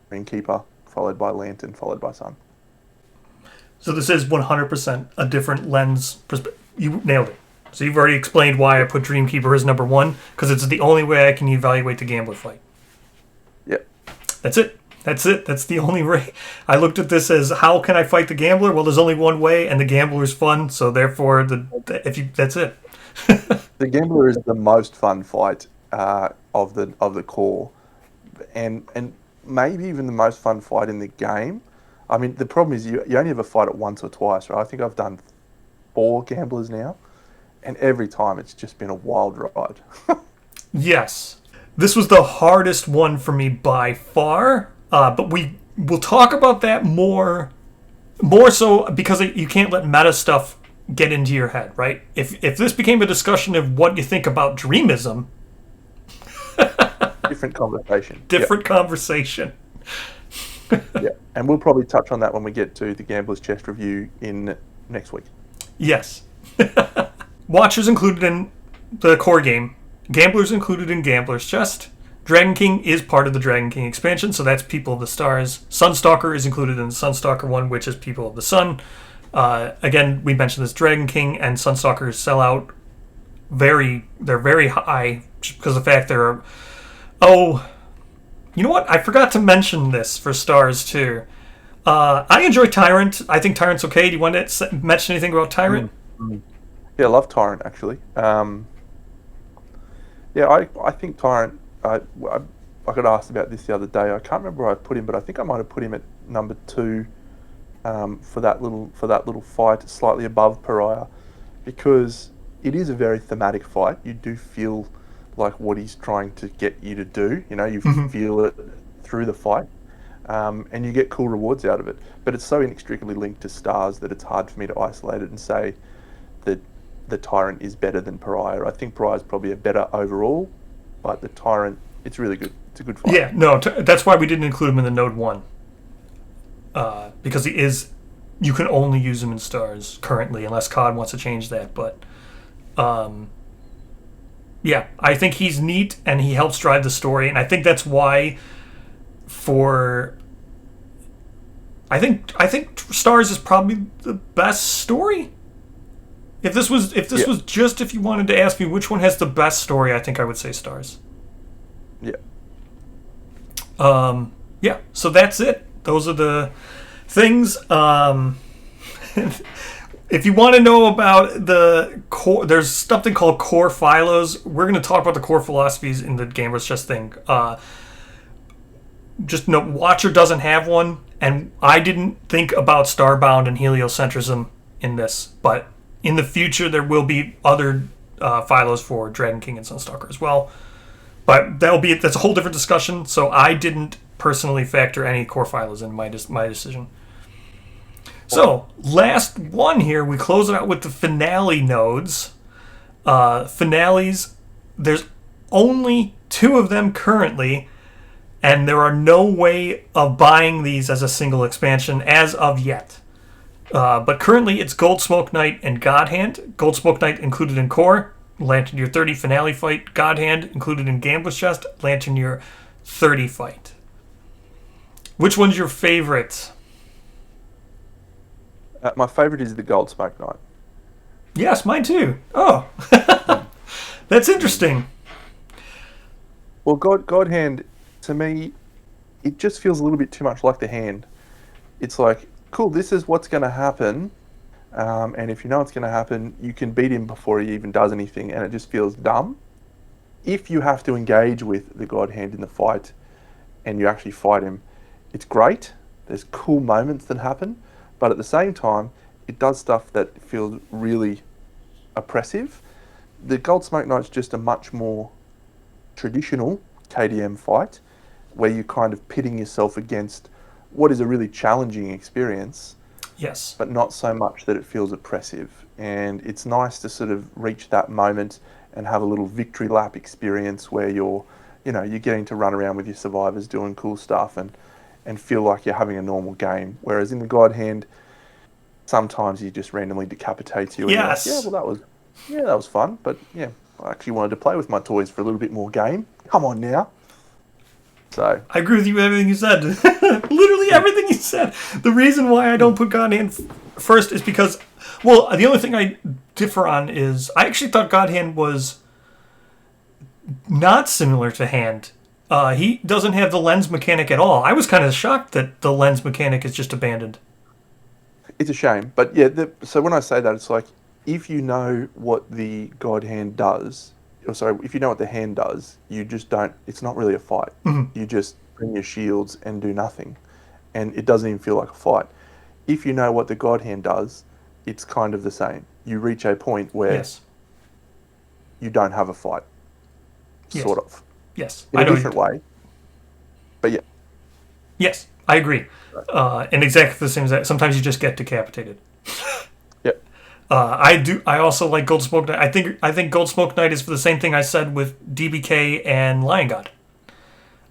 Greenkeeper, followed by Lantern, followed by Sun. So this is 100% a different lens perspective. You nailed it. So you've already explained why I put Dreamkeeper as number 1, because it's the only way I can evaluate the Gambler fight. Yep. That's it. That's the only way. I looked at this as, how can I fight the Gambler? Well, there's only one way, and the Gambler is fun. So therefore, that's it. The Gambler is the most fun fight of the core, and maybe even the most fun fight in the game. I mean, the problem is you only ever fight it once or twice, right? I think I've done 4 Gamblers now, and every time it's just been a wild ride. Yes. This was the hardest one for me by far, but we'll talk about that more so, because you can't let meta stuff get into your head, right? If this became a discussion of what you think about dreamism... Different conversation. Different conversation. Yeah, and we'll probably touch on that when we get to the Gambler's Chest review in next week. Yes. Watchers included in the core game. Gamblers included in Gambler's Chest. Dragon King is part of the Dragon King expansion, so that's People of the Stars. Sunstalker is included in the Sunstalker one, which is People of the Sun. Again, we mentioned this, Dragon King and Sunstalker sell out they're very high, just because of the fact there are... Oh, you know what? I forgot to mention this for Stars, too. I enjoy Tyrant. I think Tyrant's okay. Do you want to mention anything about Tyrant? Yeah, I love Tyrant, actually. Yeah, I think Tyrant... I got asked about this the other day. I can't remember where I put him, but I think I might have put him at number 2 for that little fight, slightly above Pariah, because it is a very thematic fight. You do feel like what he's trying to get you to do. You know, you feel it through the fight, and you get cool rewards out of it. But it's so inextricably linked to Stars that it's hard for me to isolate it and say that the Tyrant is better than Pariah. I think Pariah is probably a better overall, but the Tyrant, it's really good. It's a good fight. Yeah, no, that's why we didn't include him in the Node 1. Because you can only use him in Stars currently, unless COD wants to change that. But, yeah, I think he's neat, and he helps drive the story. And I think that's why I think Stars is probably the best story. If this was just, if you wanted to ask me which one has the best story, I think I would say Stars. Yeah. Yeah, so that's it. Those are the things. If you want to know about the core, there's something called core phylos. We're going to talk about the core philosophies in the Gambler's Chest thing. Just know, Watcher doesn't have one, and I didn't think about Starbound and heliocentrism in this, but in the future there will be other phylos for Dragon King and Sunstalker as well. But that's a whole different discussion, so I didn't personally factor any core phylos in my decision. So, last one here, we close it out with the finale nodes. Finales, there's only 2 of them currently. and there are no way of buying these as a single expansion as of yet. But currently, it's Gold Smoke Knight and God Hand. Gold Smoke Knight included in core. Lantern Year 30 finale fight. God Hand included in Gambler's Chest. Lantern Year 30 fight. Which one's your favorite? My favorite is the Gold Smoke Knight. Yes, mine too. Oh, that's interesting. Well, God Hand, to me, it just feels a little bit too much like the hand. It's like, cool, this is what's going to happen. And if you know what's going to happen, you can beat him before he even does anything, and it just feels dumb. If you have to engage with the God Hand in the fight and you actually fight him, it's great. There's cool moments that happen, but at the same time, it does stuff that feels really oppressive. The Gold Smoke Knight's just a much more traditional KDM fight where you're kind of pitting yourself against what is a really challenging experience. Yes. But not so much that it feels oppressive. And it's nice to sort of reach that moment and have a little victory lap experience where you're getting to run around with your survivors doing cool stuff and feel like you're having a normal game. Whereas in the God Hand, sometimes he just randomly decapitates you. Yes. And you're like, that was fun. But yeah, I actually wanted to play with my toys for a little bit more game. Come on now. So I agree with you with everything you said. Literally everything you said. The reason why I don't put God Hand first is because, well, the only thing I differ on is I actually thought God Hand was not similar to Hand. He doesn't have the lens mechanic at all. I was kind of shocked that the lens mechanic is just abandoned. It's a shame. But yeah, so when I say that, it's like, if you know what the God Hand does, if you know what the hand does, you just don't, it's not really a fight. Mm-hmm. You just bring your shields and do nothing. And it doesn't even feel like a fight. If you know what the God Hand does, it's kind of the same. You reach a point where you don't have a fight. Sort of. Yes. In a different way. But yeah. Yes, I agree. And exactly the same as that. Sometimes you just get decapitated. Yep. I also like Gold Smoke Knight. I think Gold Smoke Knight is for the same thing I said with DBK and Lion God.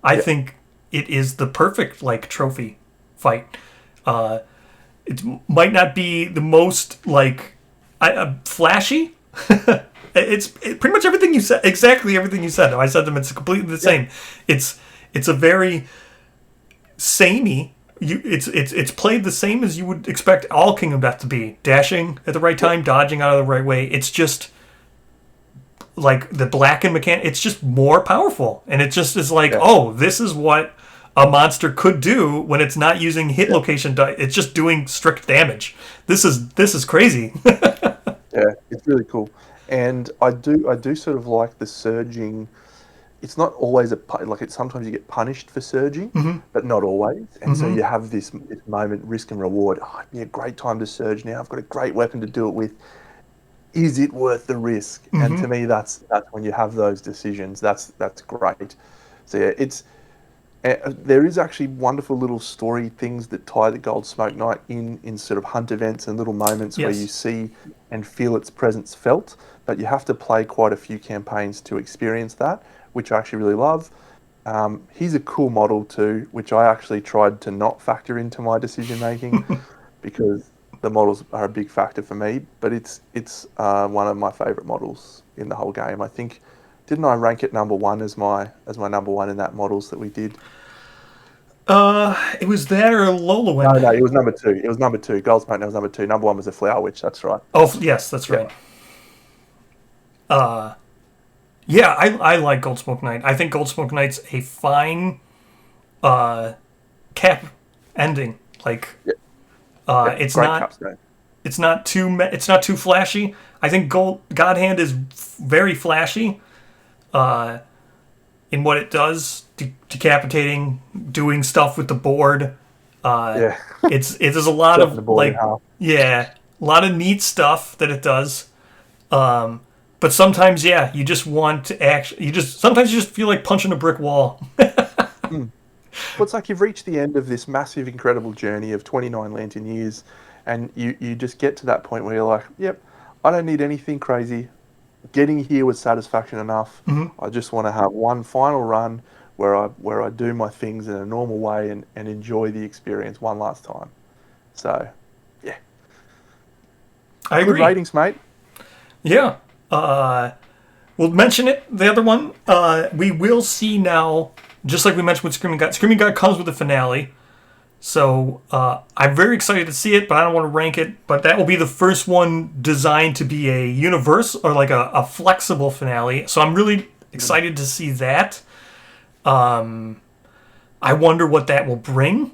I think it is the perfect trophy fight. It might not be the most flashy. It's pretty much everything you said. Exactly everything you said. I said them. It's completely the same. It's a very samey. It's played the same as you would expect all King of Death to be. Dashing at the right time, dodging out of the right way. It's just like the blackened mechanic. It's just more powerful, and it just is oh, this is what a monster could do when it's not using hit location die. It's just doing strict damage. This is crazy. Yeah, it's really cool, and I do sort of like the surging. It's not always sometimes you get punished for surging, but not always. And so you have this moment, risk and reward. Oh, it'd be a great time to surge now. I've got a great weapon to do it with. Is it worth the risk? And to me, that's when you have those decisions. That's great. So yeah, there is actually wonderful little story things that tie the Gold Smoke Knight in sort of hunt events and little moments where you see and feel its presence felt. But you have to play quite a few campaigns to experience that, which I actually really love. He's a cool model too, which I actually tried to not factor into my decision making because the models are a big factor for me. But it's one of my favourite models in the whole game. I think, didn't I rank it number one as my number one in that models that we did? It was that or Lolowin. No, it was number two. It was number two. Gold Smoke was number two. Number one was the Flower Witch. That's right. Oh yes, that's right. Yeah, I like Gold Smoke Knight. I think Gold Smoke Knight's a fine cap ending. It's not too flashy. I think God Hand is very flashy in what it does, decapitating, doing stuff with the board. It does a lot of a lot of neat stuff that it does. But sometimes, you just want to sometimes you just feel like punching a brick wall. Well, it's like you've reached the end of this massive, incredible journey of 29 Lantern years, and you just get to that point where you're like, yep, I don't need anything crazy. Getting here was satisfaction enough. I just want to have one final run where I do my things in a normal way and enjoy the experience one last time. So, yeah. I Good agree. ratings, mate. Yeah. We'll mention it. The other one, we will see now, just like we mentioned with Screaming God. Screaming God comes with a finale. So I'm very excited to see it, but I don't want to rank it. But that will be the first one designed to be a universe or like a flexible finale. So I'm really excited to see that. I wonder what that will bring.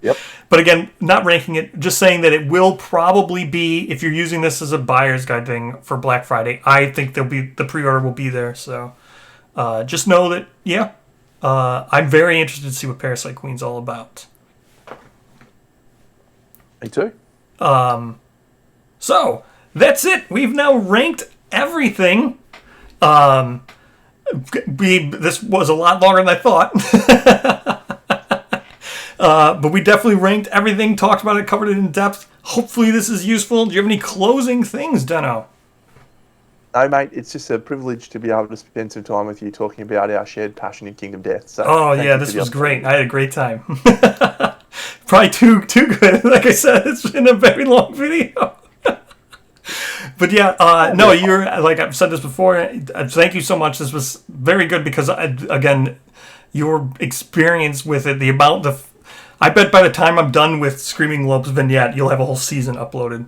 Yep. But again, not ranking it, just saying that it will probably be, if you're using this as a buyer's guide thing for Black Friday, I think the pre-order will be there. So just know that, yeah, I'm very interested to see what Parasite Queen's all about. Me too. So that's it. We've now ranked everything. This was a lot longer than I thought. But we definitely ranked everything, talked about it, covered it in depth. Hopefully this is useful. Do you have any closing things, Deno? No, mate, it's just a privilege to be able to spend some time with you talking about our shared passion in Kingdom Death. So yeah, this was great. I had a great time. Probably too good. Like I said, it's been a very long video. But yeah, no, you're, like I've said this before, thank you so much. This was very good because, again, your experience with it, the amount of... I bet by the time I'm done with Screaming Lopes vignette, you'll have a whole season uploaded.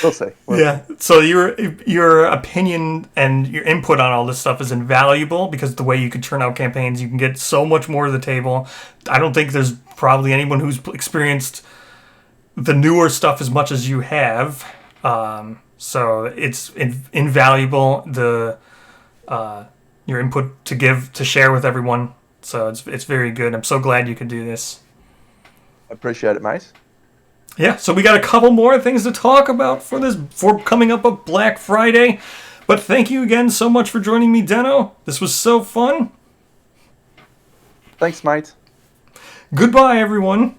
We'll see. Yeah. So your opinion and your input on all this stuff is invaluable because the way you can turn out campaigns, you can get so much more to the table. I don't think there's probably anyone who's experienced the newer stuff as much as you have. So it's invaluable, your input to share with everyone. So it's very good. I'm so glad you could do this. I appreciate it, mate. Yeah, so we got a couple more things to talk about for coming up of Black Friday. But thank you again so much for joining me, Deno. This was so fun. Thanks, mate. Goodbye, everyone.